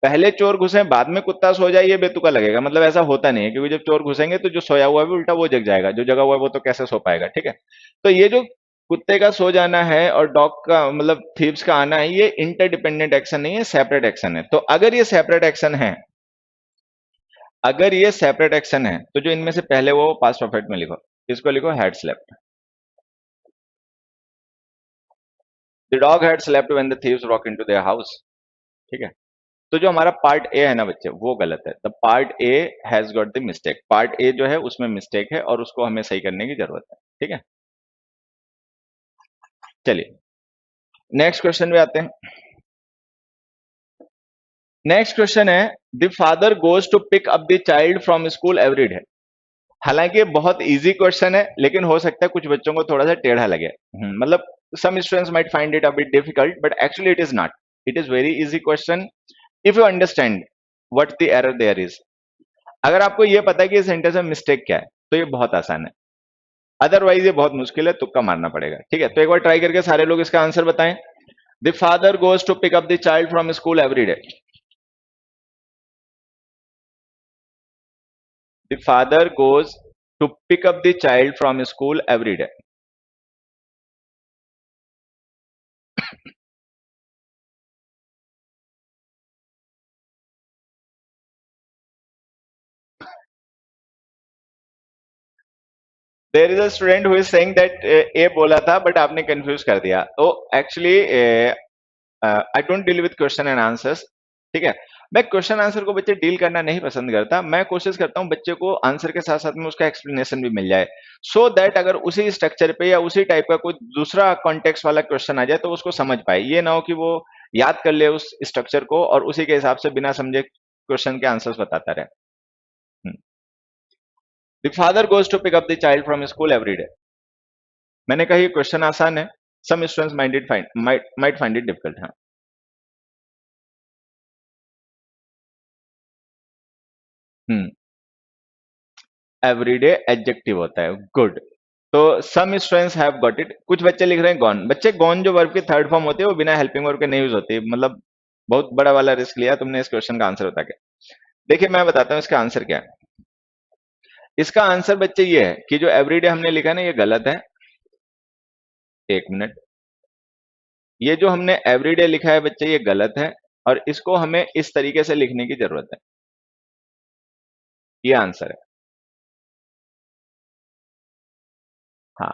पहले चोर घुसे बाद में कुत्ता सो जाए ये बेतुका लगेगा, मतलब ऐसा होता नहीं है, क्योंकि जब चोर घुसेंगे तो जो सोया हुआ है उल्टा वो जग जाएगा, जो जगा हुआ है वो तो कैसे सो पाएगा, ठीक है। तो ये जो कुत्ते का सो जाना है और डॉग का मतलब थीव्स का आना है, ये इंटरडिपेंडेंट एक्शन नहीं है, सेपरेट एक्शन है। तो अगर ये सेपरेट एक्शन है, अगर ये सेपरेट एक्शन है तो जो इनमें से पहले वो पास्ट परफेक्ट में लिखो, इसको लिखो had slept. The dog had slept when the thieves broke into their house, ठीक है। तो जो हमारा पार्ट ए है ना बच्चे, वो गलत है। The part A has got the mistake, part ए जो है उसमें मिस्टेक है और उसको हमें सही करने की जरूरत है, ठीक है। चलिए नेक्स्ट क्वेश्चन पे आते हैं। नेक्स्ट क्वेश्चन है, the father goes to pick up the child from school every day. हालांकि ये बहुत इजी क्वेश्चन है लेकिन हो सकता है कुछ बच्चों को थोड़ा सा टेढ़ा लगे, मतलब some students might find it a bit difficult but actually it is not, it is very easy question if you understand what the error there is। अगर आपको ये पता है कि इस सेंटेंस में मिस्टेक क्या है तो ये बहुत आसान है, अदरवाइज ये बहुत मुश्किल है, तुक्का मारना पड़ेगा, ठीक है। तो एक बार ट्राई करके सारे लोग इसका आंसर बताएं। The father goes to pick up the child from school every day. The father goes to pick up the child from school every day. There is a student who is saying that a बोला था बट आपने कंफ्यूज कर दिया। तो actually I don't deal with question and answers, ठीक है। मैं क्वेश्चन आंसर को बच्चे डील करना नहीं पसंद करता, मैं कोशिश करता हूं बच्चे को आंसर के साथ साथ में उसका एक्सप्लेनेशन भी मिल जाए, सो दैट अगर उसी स्ट्रक्चर पे या उसी टाइप का कोई दूसरा कॉन्टेक्स्ट वाला क्वेश्चन आ जाए तो उसको समझ पाए, ये ना हो कि वो याद कर ले उस स्ट्रक्चर को और उसी के हिसाब से बिना समझे क्वेश्चन के आंसर्स बताता रहे। The father goes to pick up the child from school every day. मैंने कहा ये क्वेश्चन आसान है, some students might find it difficult. हाँ, हम्म, एवरीडे एडजेक्टिव होता है, गुड। तो some students have got it, कुछ बच्चे लिख रहे हैं गॉन। बच्चे गॉन जो वर्ब की थर्ड फॉर्म होती है वो बिना हेल्पिंग वर्ब के नहीं यूज होती, मतलब बहुत बड़ा वाला रिस्क लिया तुमने इस क्वेश्चन का आंसर बता के। देखिए मैं बताता हूँ इसका आंसर क्या है। इसका आंसर बच्चे ये है कि जो एवरीडे हमने लिखा है ना ये गलत है। एक मिनट, ये जो हमने एवरीडे लिखा है बच्चे ये गलत है, और इसको हमें इस तरीके से लिखने की जरूरत है। ये आंसर है। हाँ,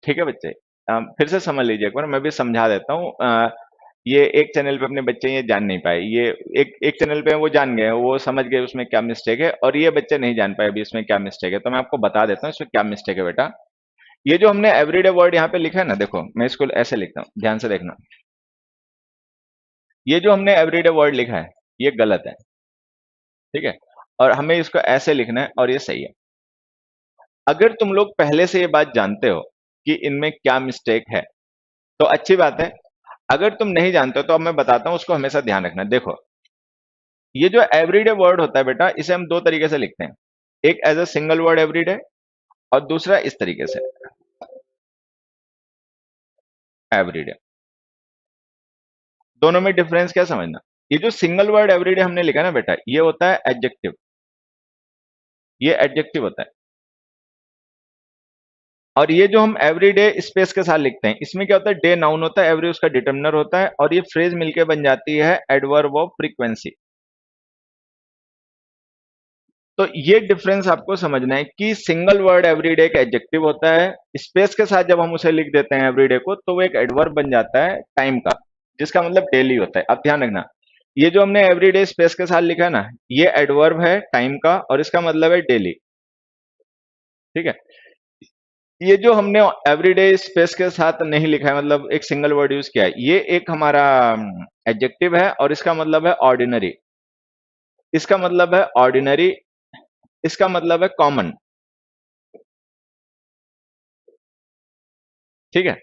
ठीक है बच्चे। फिर से समझ लीजिए एक बार, मैं भी समझा देता हूँ। ये एक चैनल पे अपने बच्चे ये जान नहीं पाए, ये एक एक चैनल पे वो जान गए, वो समझ गए उसमें क्या मिस्टेक है, और ये बच्चे नहीं जान पाए अभी इसमें क्या मिस्टेक है। तो मैं आपको बता देता हूँ इसमें क्या मिस्टेक है बेटा। ये जो हमने एवरीडे वर्ड यहाँ पे लिखा है ना, देखो मैं इसको ऐसे लिखता हूँ, ध्यान से देखना। ये जो हमने एवरीडे वर्ड लिखा है ये गलत है, ठीक है, और हमें इसको ऐसे लिखना है और ये सही है। अगर तुम लोग पहले से ये बात जानते हो कि इनमें क्या मिस्टेक है तो अच्छी बात है। अगर तुम नहीं जानते हो तो अब मैं बताता हूं, उसको हमेशा ध्यान रखना। देखो, ये जो एवरीडे वर्ड होता है बेटा, इसे हम दो तरीके से लिखते हैं। एक as a single word everyday, और दूसरा इस तरीके से एवरीडे। दोनों में डिफरेंस क्या समझना। ये जो सिंगल वर्ड एवरीडे हमने लिखा ना बेटा, ये होता है एडजेक्टिव, ये एडजेक्टिव होता है। और ये जो हम एवरीडे स्पेस के साथ लिखते हैं, इसमें क्या होता है, डे नाउन होता है, एवरी उसका डिटर्मिनर होता है, और ये फ्रेज मिलके बन जाती है एडवर्ब ऑफ फ्रीक्वेंसी। तो ये डिफरेंस आपको समझना है कि सिंगल वर्ड एवरीडे एक एडजेक्टिव होता है, स्पेस के साथ जब हम उसे लिख देते हैं एवरीडे को, तो वो एक एडवर्ब बन जाता है टाइम का, जिसका मतलब डेली होता है। अब ध्यान रखना, ये जो हमने एवरीडे स्पेस के साथ लिखा है ना, ये एडवर्ब है टाइम का, और इसका मतलब है डेली, ठीक है। ये जो हमने एवरीडे स्पेस के साथ नहीं लिखा है, मतलब एक सिंगल वर्ड यूज किया है, ये एक हमारा एडजेक्टिव है, और इसका मतलब है ऑर्डिनरी, इसका मतलब है ऑर्डिनरी, इसका मतलब है कॉमन, ठीक है।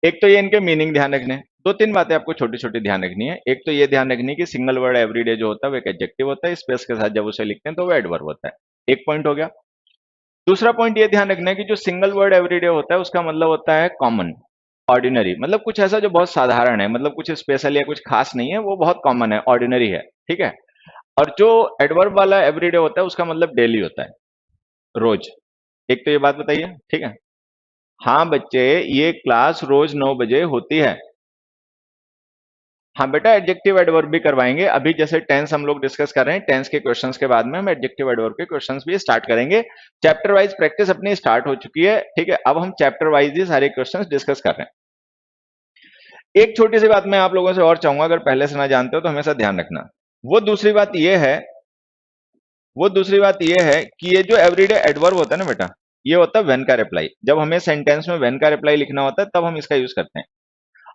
एक तो ये इनके मीनिंग ध्यान रखने हैं। दो तीन बातें आपको छोटी छोटी ध्यान रखनी है। एक तो ये ध्यान रखनी है कि सिंगल वर्ड एवरीडे जो होता है वो एक एडजेक्टिव होता है, स्पेस के साथ जब उसे लिखते हैं तो वो एडवर्ब होता है। एक पॉइंट हो गया। दूसरा पॉइंट ये ध्यान रखना है कि जो सिंगल वर्ड एवरीडे होता है उसका मतलब होता है कॉमन, ऑर्डिनरी, मतलब कुछ ऐसा जो बहुत साधारण है, मतलब कुछ स्पेशल या कुछ खास नहीं है, वो बहुत कॉमन है, ऑर्डिनरी है, ठीक है। और जो एडवर्ब वाला एवरीडे होता है उसका मतलब डेली होता है, रोज। एक तो ये बात बताइए, ठीक है। हाँ बच्चे, ये क्लास रोज 9 बजे होती है। हाँ बेटा, एडजेक्टिव एडवर्ब भी करवाएंगे। अभी जैसे टेंस हम लोग डिस्कस कर रहे हैं, टेंस के क्वेश्चंस के बाद में हम एडजेक्टिव एडवर्ब के क्वेश्चंस भी स्टार्ट करेंगे। चैप्टर वाइज प्रैक्टिस अपनी स्टार्ट हो चुकी है, ठीक है। अब हम चैप्टर वाइज ही सारे क्वेश्चंस डिस्कस कर रहे हैं। एक छोटी सी बात मैं आप लोगों से और चाहूंगा, अगर पहले से ना जानते हो तो हमेशा ध्यान रखना। वो दूसरी बात यह है वो दूसरी बात यह है कि ये जो एवरीडे एडवर्ब होता है ना बेटा, ये होता है व्हेन का रिप्लाई। जब हमें सेंटेंस में व्हेन का रिप्लाई लिखना होता है तब हम इसका यूज करते हैं।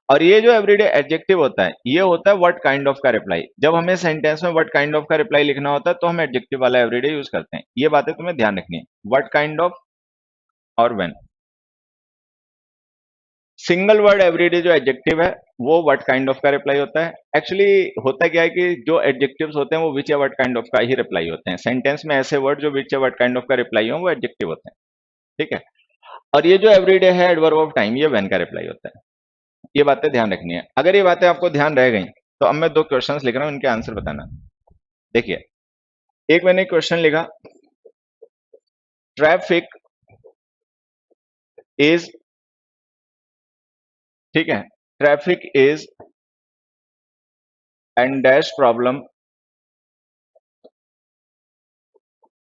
और ये जो एवरीडे एडजेक्टिव होता है ये होता है व्हाट काइंड ऑफ का रिप्लाई। जब हमें सेंटेंस में व्हाट काइंड ऑफ का रिप्लाई लिखना होता है तो हम एडजेक्टिव वाला एवरीडे यूज करते हैं। ये बातें तुम्हें ध्यान रखनी है, व्हाट काइंड ऑफ और व्हेन। सिंगल वर्ड एवरीडे जो एडजेक्टिव है वो व्हाट काइंड ऑफ का रिप्लाई होता है। एक्चुअली होता क्या है कि जो एडजेक्टिव्स होते हैं वो विच या व्हाट काइंड ऑफ का ही रिप्लाई होते हैं। सेंटेंस में ऐसे वर्ड जो विच या व्हाट काइंड ऑफ का रिप्लाई हो वो एडजेक्टिव होते हैं, ठीक है। और ये जो एवरीडे है एडवर्ब ऑफ टाइम, ये व्हेन का रिप्लाई होता है। ये बातें ध्यान रखनी है। अगर ये बातें आपको ध्यान रह गई तो अब मैं दो क्वेश्चंस लिख रहा हूं, इनके आंसर बताना। देखिए, एक मैंने क्वेश्चन लिखा, ट्रैफिक इज, ठीक है, traffic is and dash problem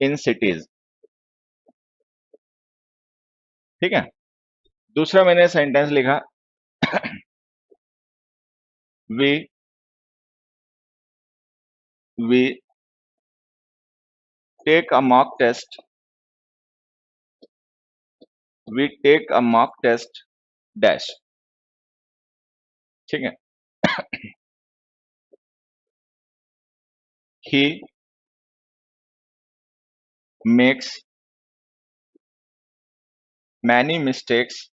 in cities, ठीक है। दूसरा मैंने सेंटेंस लिखा, we we take a mock test, वी टेक अ मॉक टेस्ट डैश, ठीक है। He makes many mistakes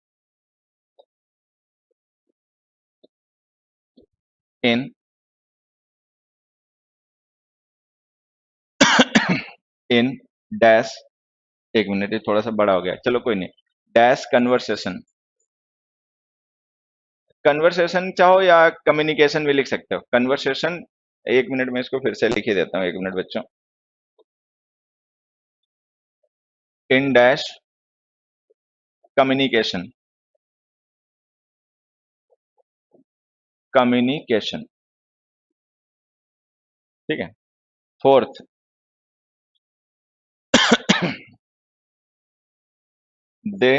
in in dash, एक मिनट ये थोड़ा सा बड़ा हो गया, चलो कोई नहीं, डैश कन्वर्सेशन। कन्वर्सेशन चाहो या कम्युनिकेशन भी लिख सकते हो, कन्वर्सेशन। एक मिनट में इसको फिर से लिख ही देता हूँ, एक मिनट बच्चों। इन डैश कम्युनिकेशन, कम्युनिकेशन, ठीक है। Fourth, they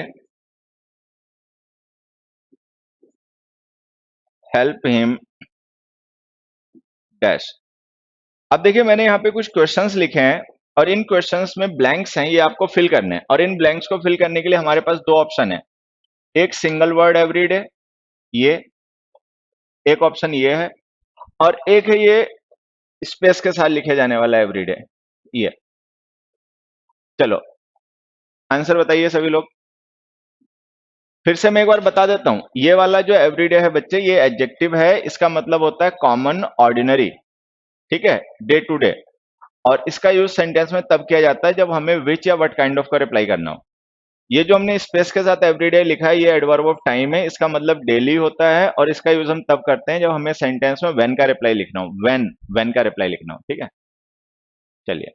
help him dash. अब देखिए मैंने यहाँ पे कुछ क्वेश्चंस लिखे हैं और इन क्वेश्चंस में ब्लैंक्स हैं, ये आपको फिल करने हैं और इन ब्लैंक्स को फिल करने के लिए हमारे पास दो ऑप्शन है, एक सिंगल वर्ड एवरीडे, ये एक ऑप्शन ये है, और एक है ये स्पेस के साथ लिखे जाने वाला एवरीडे, ये। चलो आंसर बताइए सभी लोग। फिर से मैं एक बार बता देता हूं, ये वाला जो एवरीडे है बच्चे, ये एडजेक्टिव है, इसका मतलब होता है कॉमन, ऑर्डिनरी, ठीक है, डे टू डे। और इसका यूज सेंटेंस में तब किया जाता है जब हमें विच या व्हाट काइंड ऑफ का रिप्लाई करना हो। ये जो हमने स्पेस के साथ एवरीडे लिखा है, ये एडवर्ब ऑफ टाइम है, इसका मतलब डेली होता है, और इसका यूज हम तब करते हैं जब हमें सेंटेंस में व्हेन का रिप्लाई लिखना हो, व्हेन का रिप्लाई लिखना हो, ठीक है। चलिए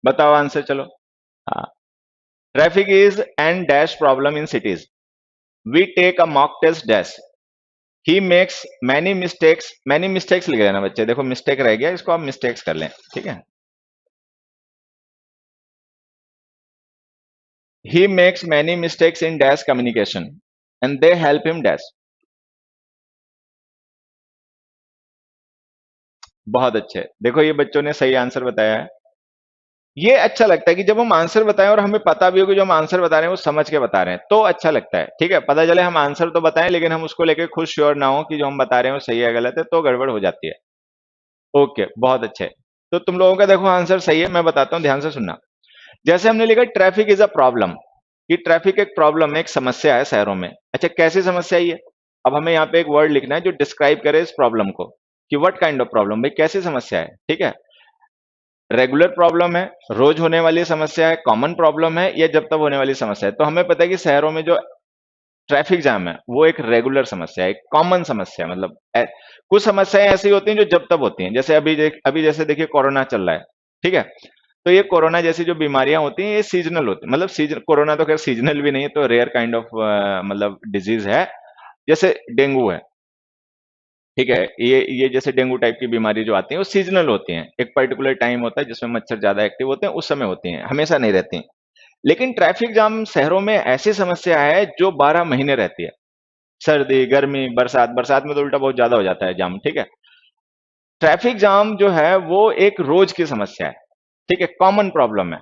बताओ आंसर, चलो। हाँ, traffic is and dash problem in cities, we take a mock test dash, he makes many mistakes लिख देना बच्चे, देखो मिस्टेक रह गया, इसको आप मिस्टेक्स कर लें, ठीक है। He makes many mistakes in dash communication and they help him dash. बहुत अच्छे, देखो ये बच्चों ने सही आंसर बताया है। ये अच्छा लगता है कि जब हम आंसर बताएं और हमें पता भी हो कि जो हम आंसर बता रहे हैं वो समझ के बता रहे हैं, तो अच्छा लगता है, ठीक है। पता चले हम आंसर तो बताएं लेकिन हम उसको लेके खुद श्योर ना हो कि जो हम बता रहे हैं वो सही है गलत है, तो गड़बड़ हो जाती है। ओके, बहुत अच्छे। तो तुम लोगों का देखो आंसर सही है, मैं बताता हूं, ध्यान से सुनना। जैसे हमने लिखा ट्रैफिक इज अ प्रॉब्लम, कि ट्रैफिक एक प्रॉब्लम है, एक समस्या है शहरों में। अच्छा, कैसी समस्या है ये? अब हमें यहाँ पे एक वर्ड लिखना है जो डिस्क्राइब करे इस प्रॉब्लम को, कि व्हाट काइंड ऑफ प्रॉब्लम, भाई कैसी समस्या है, ठीक है। रेगुलर प्रॉब्लम है, रोज होने वाली समस्या है, कॉमन प्रॉब्लम है, या जब तक होने वाली समस्या है। तो हमें पता है कि शहरों में जो ट्रैफिक जाम है वो एक रेगुलर समस्या है, एक कॉमन समस्या है, मतलब कुछ समस्याएं ऐसी होती हैं जो जब तक होती हैं, जैसे अभी जैसे देखिए कोरोना चल रहा है, ठीक है। तो ये कोरोना जैसी जो बीमारियां होती हैं ये सीजनल होती है, मतलब सीजन, कोरोना तो खैर सीजनल भी नहीं है, तो रेयर काइंड ऑफ मतलब डिजीज है, जैसे डेंगू है, ठीक है। ये जैसे डेंगू टाइप की बीमारी जो आती है वो सीजनल होती हैं, एक पर्टिकुलर टाइम होता है जिसमें मच्छर ज्यादा एक्टिव होते हैं, उस समय होती हैं, हमेशा नहीं रहती। लेकिन ट्रैफिक जाम शहरों में ऐसी समस्या है जो 12 महीने रहती है, सर्दी, गर्मी, बरसात, बरसात में तो उल्टा बहुत ज्यादा हो जाता है जाम, ठीक है। ट्रैफिक जाम जो है वो एक रोज की समस्या है, ठीक है, कॉमन प्रॉब्लम है,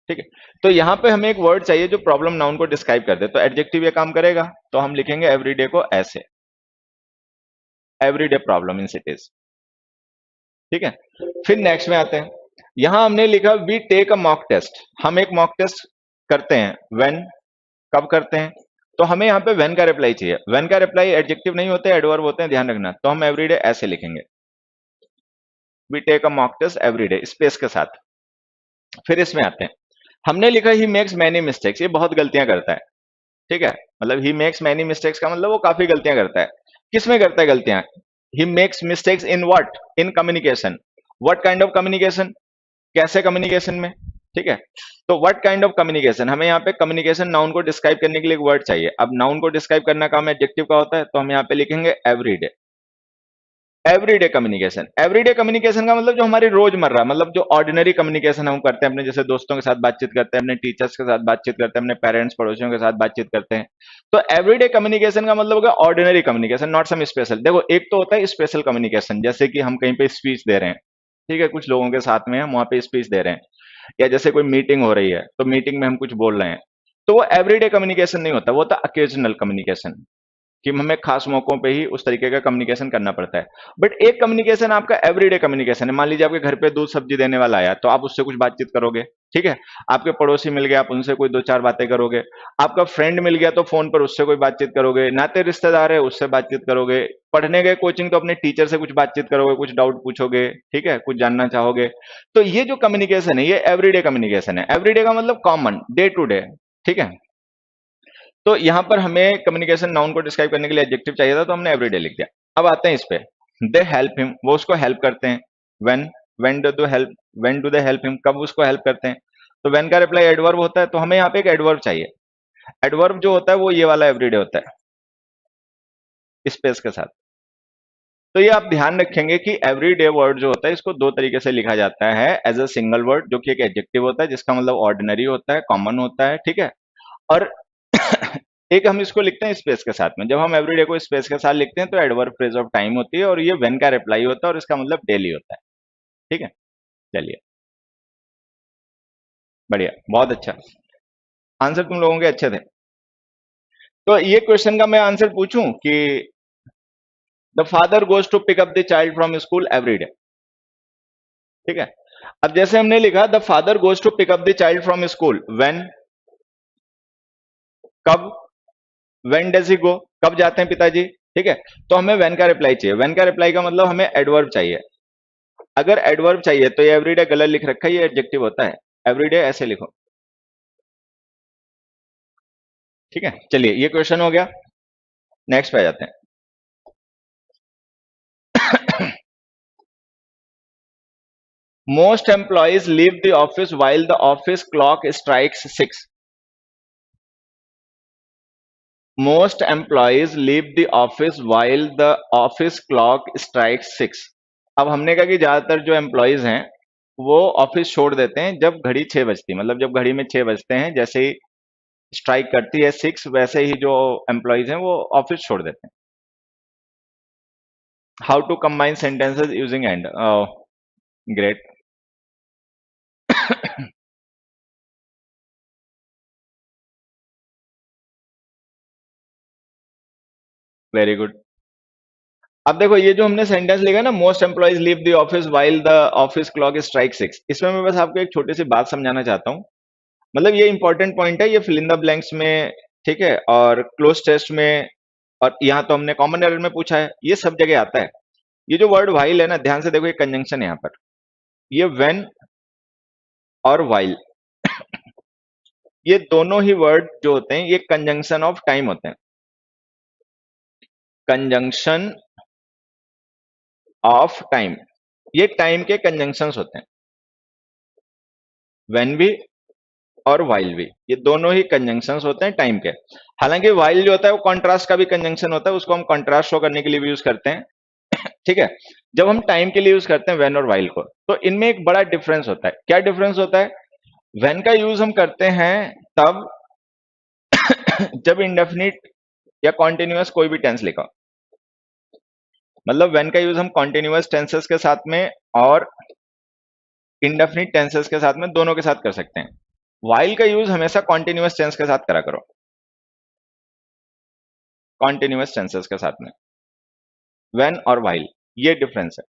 ठीक है। तो यहां पे हमें एक वर्ड चाहिए जो प्रॉब्लम नाउन को डिस्क्राइब कर दे, तो एडजेक्टिव ये काम करेगा, तो हम लिखेंगे एवरीडे को ऐसे, एवरीडे प्रॉब्लम इन सिटीज, ठीक है। फिर नेक्स्ट में आते हैं, यहां हमने लिखा we take a mock test, हम एक मॉक टेस्ट करते हैं, व्हेन, कब करते हैं। तो हमें यहाँ पे व्हेन का रिप्लाई चाहिए, व्हेन का रिप्लाई एडजेक्टिव नहीं होते, एडवर्ब होते हैं, ध्यान रखना। तो हम एवरीडे ऐसे लिखेंगे, we take a mock test everyday, space के साथ। फिर इसमें आते हैं, हमने लिखा ही मेक्स मैनी मिस्टेक्स, ये बहुत गलतियां करता है, ठीक है। मतलब ही मेक्स मैनी मिस्टेक्स का मतलब वो काफी गलतियां करता है। किसमें करता है गलतियां? He makes mistakes in what, in communication, what kind of communication, कैसे कम्युनिकेशन में, ठीक है। तो व्हाट काइंड ऑफ कम्युनिकेशन, हमें यहाँ पे कम्युनिकेशन नाउन को डिस्क्राइब करने के लिए एक वर्ड चाहिए। अब नाउन को डिस्क्राइब करना काम एडजेक्टिव का होता है, तो हम यहाँ पे लिखेंगे everyday, everyday communication. Everyday communication का मतलब जो हमारी रोजमर्रा, मतलब जो ऑर्डिनरी कम्युनिकेशन हम करते हैं अपने, जैसे दोस्तों के साथ बातचीत करते हैं, अपने टीचर्स के साथ बातचीत करते हैं, अपने पेरेंट्स पड़ोसियों के साथ बातचीत करते हैं। तो एवरीडे कम्युनिकेशन का मतलब होगा ordinary communication, not some special. देखो एक तो होता है स्पेशल कम्युनिकेशन, जैसे कि हम कहीं पे स्पीच दे रहे हैं, ठीक है, कुछ लोगों के साथ में हम वहां पे स्पीच दे रहे हैं, या जैसे कोई मीटिंग हो रही है तो मीटिंग में हम कुछ बोल रहे हैं, तो वो एवरीडे कम्युनिकेशन नहीं होता, वो होता अकेजनल कम्युनिकेशन, कि हमें खास मौकों पे ही उस तरीके का कम्युनिकेशन करना पड़ता है। बट एक कम्युनिकेशन आपका एवरीडे कम्युनिकेशन है, मान लीजिए आपके घर पे दूध सब्जी देने वाला आया, तो आप उससे कुछ बातचीत करोगे, ठीक है। आपके पड़ोसी मिल गया, आप उनसे कोई दो चार बातें करोगे। आपका फ्रेंड मिल गया तो फोन पर उससे कोई बातचीत करोगे, नाते रिश्तेदार है उससे बातचीत करोगे, पढ़ने गए कोचिंग तो अपने टीचर से कुछ बातचीत करोगे, कुछ डाउट पूछोगे, ठीक है, कुछ जानना चाहोगे। तो ये जो कम्युनिकेशन है ये एवरीडे कम्युनिकेशन है। एवरीडे का मतलब कॉमन, डे टू डे, ठीक है। तो यहां पर हमें कम्युनिकेशन नाउन को डिस्क्राइब करने के लिए एडजेक्टिव चाहिए था, तो हमने एवरीडे लिख दिया। अब आते हैं इस पे, दे हेल्प हिम, वो उसको हेल्प करते हैं, when, when do they help him, कब उसको हेल्प करते हैं। तो व्हेन का रिप्लाई एडवर्ब होता है, तो हमें यहाँ पे एक एडवर्ब चाहिए। एडवर्ब जो होता है वो ये वाला एवरीडे होता है स्पेस के साथ। तो ये आप ध्यान रखेंगे कि एवरीडे वर्ड जो होता है इसको दो तरीके से लिखा जाता है, एज अ सिंगल वर्ड जो कि एक एडजेक्टिव होता है जिसका मतलब ऑर्डिनरी होता है, कॉमन होता है, ठीक है। और एक हम इसको लिखते हैं स्पेस के साथ में। जब हम एवरीडे को स्पेस के साथ लिखते हैं तो एडवर्ब फ्रेज ऑफ टाइम होती है और ये व्हेन का रिप्लाई होता है और इसका मतलब डेली होता है, ठीक है। चलिए, बढ़िया, बहुत अच्छा आंसर तुम लोगों के अच्छे थे। तो ये क्वेश्चन का मैं आंसर पूछूं कि the father goes to pick up the child from school every day, ठीक है। अब जैसे हमने लिखा the father goes to pick up the child from school when, कब, व्हेन डज ही गो, कब जाते हैं पिताजी, ठीक है। तो हमें व्हेन का रिप्लाई चाहिए। व्हेन का रिप्लाई का मतलब हमें एडवर्ब चाहिए। अगर एडवर्ब चाहिए तो ये एवरीडे गलत लिख रखा है, ये एडजेक्टिव होता है। एवरीडे ऐसे लिखो, ठीक है। चलिए, ये क्वेश्चन हो गया। नेक्स्ट पे आ जाते हैं। Most employees leave the office while the office clock strikes 6। Most employees leave the office while the office clock strikes 6। अब हमने कहा कि ज्यादातर जो एम्प्लॉइज हैं वो ऑफिस छोड़ देते हैं जब घड़ी 6 बजती, मतलब जब घड़ी में 6 बजते हैं, जैसे ही स्ट्राइक करती है 6, वैसे ही जो एम्प्लॉइज हैं वो ऑफिस छोड़ देते हैं। How to combine sentences using and, great, very good. अब देखो ये जो हमने सेंटेंस लिखा है ना, most employees leave the office while the office clock strike 6, इसमें मैं बस आपको एक छोटी सी बात समझाना चाहता हूँ। मतलब ये इंपॉर्टेंट पॉइंट है, ये फिल इन द ब्लैंक्स में, ठीक है, और क्लोज टेस्ट में, और यहाँ तो हमने कॉमन एरर में पूछा है, ये सब जगह आता है। ये जो वर्ड व्हाइल है ना, ध्यान से देखो, ये कंजंक्शन है यहाँ पर। ये व्हेन और व्हाइल, ये दोनों ही वर्ड जो होते हैं ये कंजंक्शन ऑफ टाइम होते हैं। कंजंक्शन ऑफ टाइम, ये टाइम के कंजंक्शंस होते हैं। व्हेन भी और वाइल भी, ये दोनों ही कंजंक्शंस होते हैं टाइम के। हालांकि वाइल जो होता है वो कॉन्ट्रास्ट का भी कंजंक्शन होता है, उसको हम कॉन्ट्रास्ट शो करने के लिए भी यूज करते हैं, ठीक है। जब हम टाइम के लिए यूज करते हैं व्हेन और वाइल को, तो इनमें एक बड़ा डिफरेंस होता है। क्या डिफरेंस होता है? व्हेन का यूज हम करते हैं तब जब इंडेफिनिट या कॉन्टिन्यूअस कोई भी टेंस लिखा, मतलब व्हेन का यूज हम कॉन्टिन्यूअस टेंसेस के साथ में और इंडेफिनिट टेंसेस के साथ में, दोनों के साथ कर सकते हैं। वाइल का यूज हमेशा कॉन्टिन्यूअस टेंस के साथ करा करो, कॉन्टिन्यूअस टेंसेस के साथ में, व्हेन और वाइल, ये डिफरेंस है।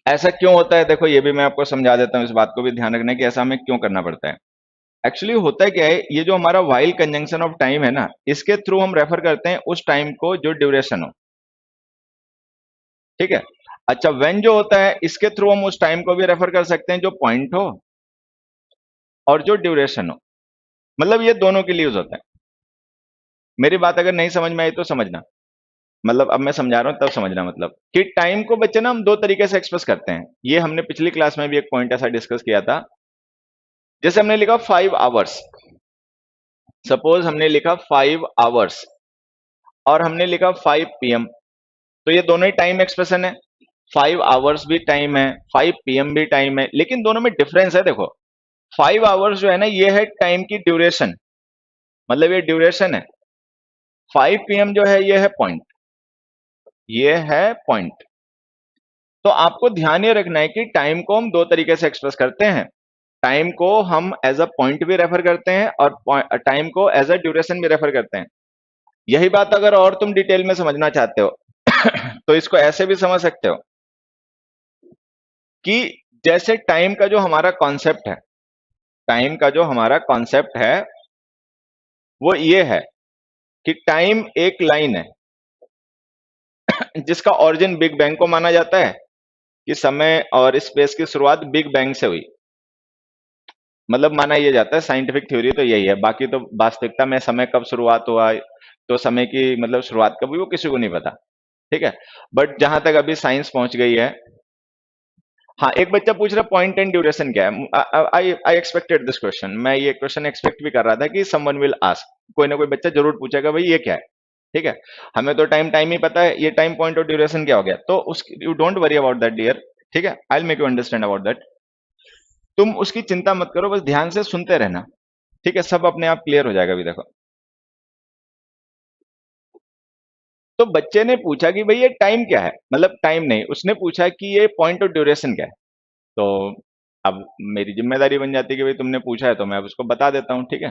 ऐसा क्यों होता है, देखो ये भी मैं आपको समझा देता हूं, इस बात को भी ध्यान रखना कि ऐसा हमें क्यों करना पड़ता है। एक्चुअली होता है क्या है, ये जो हमारा वाइल कंजंक्शन ऑफ टाइम है ना, इसके थ्रू हम रेफर करते हैं उस टाइम को जो ड्यूरेशन हो, ठीक है। अच्छा, व्हेन जो होता है इसके थ्रू हम उस टाइम को भी रेफर कर सकते हैं जो पॉइंट हो और जो ड्यूरेशन हो, मतलब ये दोनों के लिए यूज होता है। मेरी बात अगर नहीं समझ में आई तो समझना, मतलब अब मैं समझा रहा हूं तब समझना, मतलब कि टाइम को बच्चे ना हम दो तरीके से एक्सप्रेस करते हैं। ये हमने पिछली क्लास में भी एक पॉइंट ऐसा डिस्कस किया था। जैसे हमने लिखा 5 आवर्स, सपोज हमने लिखा 5 आवर्स और हमने लिखा 5 PM, तो ये दोनों ही टाइम एक्सप्रेशन है। 5 आवर्स भी टाइम है, 5 PM भी टाइम है, लेकिन दोनों में डिफरेंस है। देखो 5 आवर्स जो है ना, ये है टाइम की ड्यूरेशन, मतलब ये ड्यूरेशन है। 5 PM जो है ये है पॉइंट, ये है पॉइंट। तो आपको ध्यान ये रखना है कि टाइम को हम दो तरीके से एक्सप्रेस करते हैं। टाइम को हम एज अ पॉइंट भी रेफर करते हैं और टाइम को एज अ ड्यूरेशन भी रेफर करते हैं। यही बात अगर और तुम डिटेल में समझना चाहते हो तो इसको ऐसे भी समझ सकते हो कि जैसे टाइम का जो हमारा कॉन्सेप्ट है, टाइम का जो हमारा कॉन्सेप्ट है वो ये है कि टाइम एक लाइन है जिसका ओरिजिन बिग बैंग को माना जाता है, कि समय और स्पेस की शुरुआत बिग बैंग से हुई, मतलब माना यह जाता है। साइंटिफिक थ्योरी तो यही है, बाकी तो वास्तविकता में समय कब शुरुआत हुआ, तो समय की मतलब शुरुआत कब हुई वो किसी को नहीं पता, ठीक है। बट जहां तक अभी साइंस पहुंच गई है, हाँ, एक बच्चा पूछ रहा पॉइंट एंड ड्यूरेशन क्या है। आई आई एक्सपेक्टेड दिस क्वेश्चन, मैं ये क्वेश्चन एक्सपेक्ट भी कर रहा था कि समवन विल आस्क, कोई ना कोई बच्चा जरूर पूछेगा भाई ये क्या है। ठीक है, हमें तो टाइम टाइम ही पता है, ये टाइम पॉइंट और ड्यूरेशन क्या हो गया, तो उस you don't worry about that dear. ठीक है, I will make you understand about that. तुम उसकी चिंता मत करो, बस ध्यान से सुनते रहना। ठीक है, सब अपने आप क्लियर हो जाएगा। अभी देखो, तो बच्चे ने पूछा कि भाई ये टाइम क्या है, मतलब टाइम नहीं, उसने पूछा कि ये पॉइंट ऑफ ड्यूरेशन क्या है। तो अब मेरी जिम्मेदारी बन जाती है कि भाई तुमने पूछा है तो मैं अब उसको बता देता हूँ। ठीक है,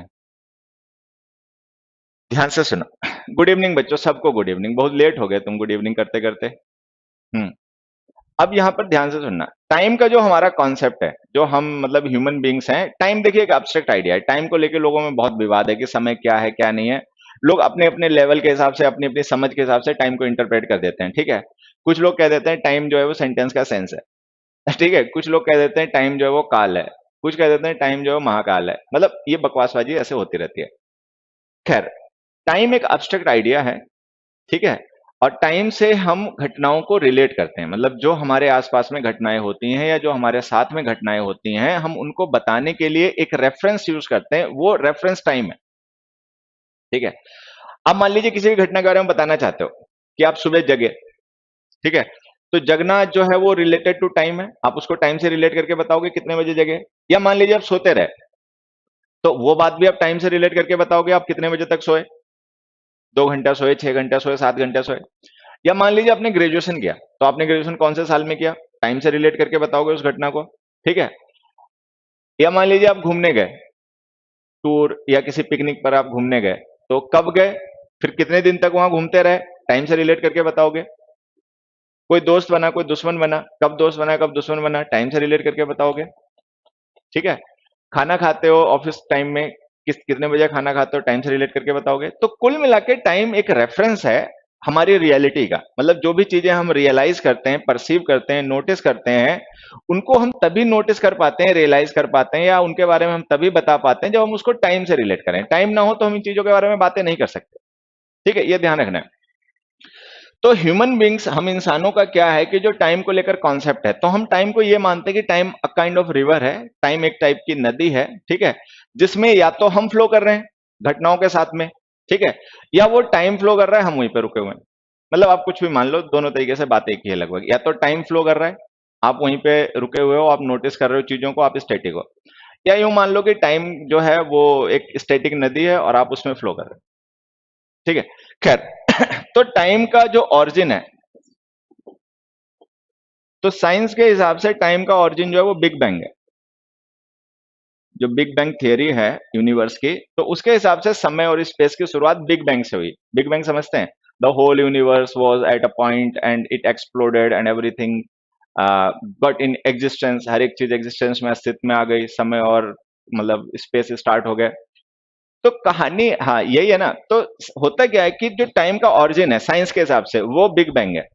ध्यान से सुनो। गुड इवनिंग बच्चों, सबको गुड इवनिंग। बहुत लेट हो गए तुम गुड इवनिंग करते करते। हम्म अब यहाँ पर ध्यान से सुनना, टाइम का जो हमारा कॉन्सेप्ट है, जो हम मतलब ह्यूमन बींग्स हैं, टाइम देखिए एक एब्स्ट्रैक्ट आइडिया है। टाइम को लेकर लोगों में बहुत विवाद है कि समय क्या है क्या नहीं है। लोग अपने अपने लेवल के हिसाब से, अपनी अपनी समझ के हिसाब से टाइम को इंटरप्रेट कर देते हैं। ठीक है, कुछ लोग कह देते हैं टाइम जो है वो सेंटेंस का सेंस है। ठीक है, कुछ लोग कह देते हैं टाइम जो है वो काल है, कुछ कह देते हैं टाइम जो है महाकाल है। मतलब ये बकवासबाजी ऐसे होती रहती है। खैर, टाइम एक एब्स्ट्रैक्ट आइडिया है। ठीक है, और टाइम से हम घटनाओं को रिलेट करते हैं, मतलब जो हमारे आसपास में घटनाएं होती हैं या जो हमारे साथ में घटनाएं होती हैं, हम उनको बताने के लिए एक रेफरेंस यूज करते हैं, वो रेफरेंस टाइम है। ठीक है, अब मान लीजिए किसी भी घटना के बारे में बताना चाहते हो कि आप सुबह जगे। ठीक है, तो जगना जो है वो रिलेटेड टू टाइम है, आप उसको टाइम से रिलेट करके बताओगे कितने बजे जगे। या मान लीजिए आप सोते रहे, तो वो बात भी आप टाइम से रिलेट करके बताओगे आप कितने बजे तक सोए, 2 घंटा सोए, 6 घंटा सोए, 7 घंटा सोए। या मान लीजिए आपने ग्रेजुएशन किया, तो आपने ग्रेजुएशन कौन से साल में किया, टाइम से रिलेट करके बताओगे उस घटना को। ठीक है, या मान लीजिए आप घूमने गए, टूर या किसी पिकनिक पर आप घूमने गए, तो कब गए, फिर कितने दिन तक वहां घूमते रहे, टाइम से रिलेट करके बताओगे। कोई दोस्त बना, कोई दुश्मन बना, कब दोस्त बना कब दुश्मन बना, टाइम से रिलेट करके बताओगे। ठीक है, खाना खाते हो ऑफिस टाइम में, कितने बजे खाना खाते हो, टाइम से रिलेट करके बताओगे। तो कुल मिला के टाइम एक रेफरेंस है हमारी रियलिटी का। मतलब जो भी चीजें हम रियलाइज करते हैं, परसीव करते हैं, नोटिस करते हैं, उनको हम तभी नोटिस कर पाते हैं, रियलाइज कर पाते हैं, या उनके बारे में हम तभी बता पाते हैं जब हम उसको टाइम से रिलेट करें। टाइम ना हो तो हम इन चीजों के बारे में बातें नहीं कर सकते। ठीक है, ये ध्यान रखना है। तो ह्यूमन बींग्स, हम इंसानों का क्या है कि जो टाइम को लेकर कॉन्सेप्ट है, तो हम टाइम को ये मानते हैं कि time a kind of river है, टाइम एक टाइप की नदी है। ठीक है, जिसमें या तो हम फ्लो कर रहे हैं घटनाओं के साथ में, ठीक है, या वो टाइम फ्लो कर रहा है, हम वहीं पे रुके हुए हैं। मतलब आप कुछ भी मान लो, दोनों तरीके से बात एक ही है लगभग। या तो टाइम फ्लो कर रहा है, आप वहीं पे रुके हुए हो, आप नोटिस कर रहे हो चीजों को, आप स्टैटिक हो। या यूं मान लो कि टाइम जो है वो एक स्टैटिक नदी है और आप उसमें फ्लो कर रहे हो। ठीक है, खैर, तो टाइम का जो ऑरिजिन है, तो साइंस के हिसाब से टाइम का ऑरिजिन जो है वो बिग बैंग है। जो बिग बैंग थियरी है यूनिवर्स की, तो उसके हिसाब से समय और स्पेस की शुरुआत बिग बैंग से हुई। बिग बैंग समझते हैं, the whole universe was at a point and it exploded and everything got in existence. हर एक चीज एग्जिस्टेंस में, अस्तित्व में आ गई, समय और मतलब स्पेस स्टार्ट हो गए। तो कहानी, हाँ यही है ना। तो होता क्या है कि जो टाइम का ऑरिजिन है साइंस के हिसाब से, वो बिग बैंग है।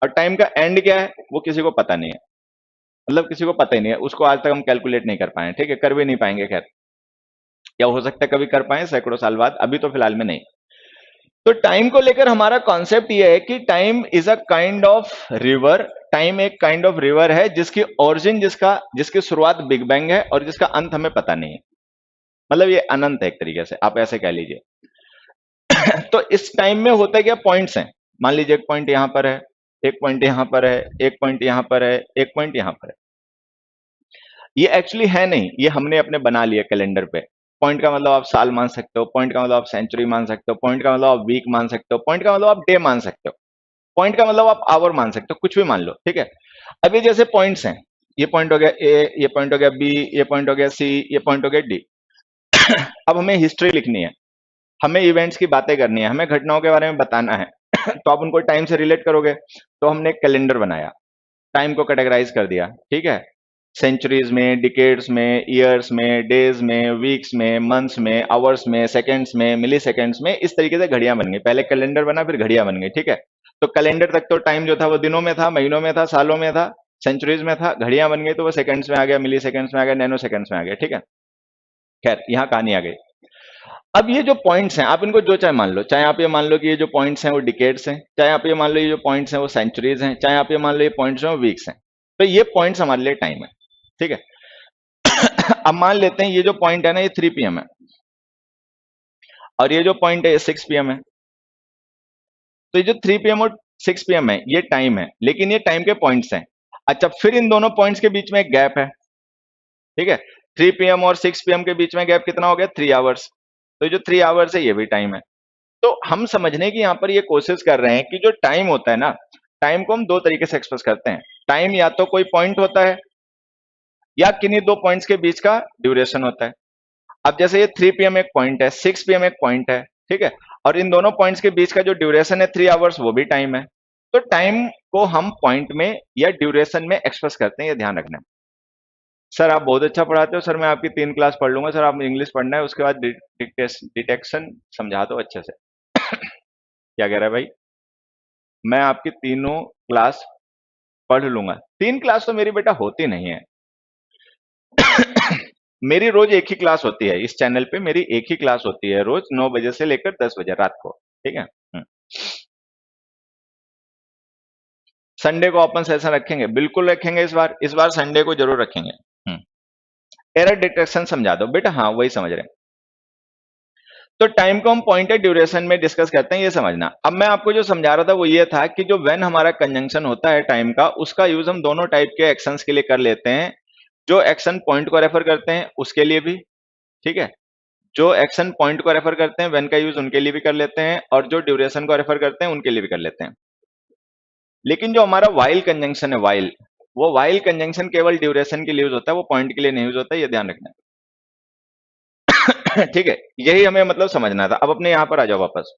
और टाइम का एंड क्या है वो किसी को पता नहीं है। मतलब किसी को पता ही नहीं है, उसको आज तक हम कैलकुलेट नहीं कर पाए हैं। ठीक है, कर भी नहीं पाएंगे खैर, या हो सकता है कभी कर पाए सैकड़ों साल बाद, अभी तो फिलहाल में नहीं। तो टाइम को लेकर हमारा कॉन्सेप्ट ये है कि time is a kind of river. Time एक काइंड ऑफ रिवर है जिसकी ओरिजिन, जिसकी शुरुआत बिग बैंग है और जिसका अंत हमें पता नहीं है। मतलब ये अनंत है एक तरीके से, आप ऐसे कह लीजिए। तो इस टाइम में होता क्या, पॉइंट्स हैं। मान लीजिए एक पॉइंट यहां पर है, एक पॉइंट यहां पर है, एक पॉइंट यहां पर है, एक पॉइंट यहां पर है। ये एक्चुअली है नहीं, ये हमने अपने बना लिया कैलेंडर पे। पॉइंट का मतलब आप साल मान सकते हो, पॉइंट का मतलब आप सेंचुरी मान सकते हो, पॉइंट का मतलब आप वीक मान सकते हो, पॉइंट का मतलब आप डे मान सकते हो, पॉइंट का मतलब आप आवर मान सकते हो, कुछ भी मान लो। ठीक है, अब ये जैसे पॉइंट्स हैं, ये पॉइंट हो गया ए, ये पॉइंट हो गया बी, ये पॉइंट हो गया सी, ये पॉइंट हो गया डी। अब हमें हिस्ट्री लिखनी है, हमें इवेंट्स की बातें करनी है, हमें घटनाओं के बारे में बताना है। तो आप उनको टाइम से रिलेट करोगे, तो हमने एक कैलेंडर बनाया, टाइम को कैटेगराइज कर दिया। ठीक है, सेंचुरीज में, डिकेड्स में, ईयर्स में, डेज में, वीक्स में, मंथ्स में, आवर्स में, सेकंड्स में, मिली सेकंड्स में, इस तरीके से घड़ियां बन गई। पहले कैलेंडर बना, फिर घड़ियां बन गई। ठीक है, तो कैलेंडर तक तो टाइम जो था वो दिनों में था, महीनों में था, सालों में था, सेंचुरीज में था। घड़ियां बन गई तो वो सेकंड्स में आ गया, मिली सेकंड्स में आ गया, नैनो सेकंड्स में आ गया। ठीक है, खैर यहाँ कहानी आ गई। अब ये जो पॉइंट्स हैं आप इनको जो चाहे मान लो, चाहे आप ये मान लो कि ये जो पॉइंट्स हैं वो डिकेड्स हैं, चाहे आप ये मान लो ये जो पॉइंट्स हैं वो सेंचुरीज हैं, चाहे आप ये मान लो ये पॉइंट्स हैं वो वीक्स हैं। तो ये पॉइंट्स हमारे लिए टाइम है, ठीक है। अब मान लेते हैं ये जो पॉइंट है ना ये 3 PM है और ये जो पॉइंट है ये 6 PM है। तो ये जो 3 PM और 6 PM है ये टाइम है, लेकिन ये टाइम के पॉइंट्स हैं। अच्छा, फिर इन दोनों पॉइंट्स के बीच में एक गैप है, ठीक है। 3 PM और 6 PM के बीच में गैप कितना हो गया? 3 आवर्स। तो ये जो 3 आवर्स है ये भी टाइम है। तो हम समझने की यहाँ पर ये कोशिश कर रहे हैं कि जो टाइम होता है ना, टाइम को हम दो तरीके से एक्सप्रेस करते हैं। टाइम या तो कोई पॉइंट होता है या किन्हीं दो पॉइंट्स के बीच का ड्यूरेशन होता है। अब जैसे ये 3 PM एक पॉइंट है, 6 PM एक पॉइंट है, ठीक है। और इन दोनों पॉइंट्स के बीच का जो ड्यूरेशन है 3 आवर्स वो भी टाइम है। तो टाइम को हम पॉइंट में या ड्यूरेशन में एक्सप्रेस करते हैं, ये ध्यान रखना है। सर आप बहुत अच्छा पढ़ाते हो सर, मैं आपकी 3 क्लास पढ़ लूंगा सर, आप इंग्लिश पढ़ना है उसके बाद डिटेक्शन समझा दो अच्छे से। क्या कह रहा है भाई? मैं आपकी तीनों क्लास पढ़ लूंगा। 3 क्लास तो मेरी बेटा होती नहीं है। मेरी रोज एक ही क्लास होती है इस चैनल पे, मेरी एक ही क्लास होती है रोज 9 बजे से लेकर 10 बजे रात को, ठीक है। संडे को ओपन सेशन रखेंगे, बिल्कुल रखेंगे, इस बार संडे को जरूर रखेंगे। एरर डिटेक्शन समझा दो बेटा, हाँ वही समझ रहे हैं। तो टाइम को हम पॉइंटेड ड्यूरेशन में डिस्कस करते हैं, ये समझना। अब मैं आपको जो समझा रहा था वो ये था कि जो व्हेन हमारा कंजंक्शन होता है टाइम का, उसका यूज हम दोनों टाइप के एक्शंस के लिए कर लेते हैं। जो एक्शन पॉइंट को रेफर करते हैं उसके लिए भी, ठीक है। जो एक्शन पॉइंट को रेफर करते हैं व्हेन का यूज उनके लिए भी कर लेते हैं, और जो ड्यूरेशन को रेफर करते हैं उनके लिए भी कर लेते हैं। लेकिन जो हमारा वाइल कंजंक्शन है, वो वाइल कंजंक्शन केवल ड्यूरेशन के लिए यूज होता है, वो पॉइंट के लिए नहीं यूज होता है, ये ध्यान रखना है। ठीक है, यही हमें मतलब समझना था। अब अपने यहां पर आ जाओ वापस।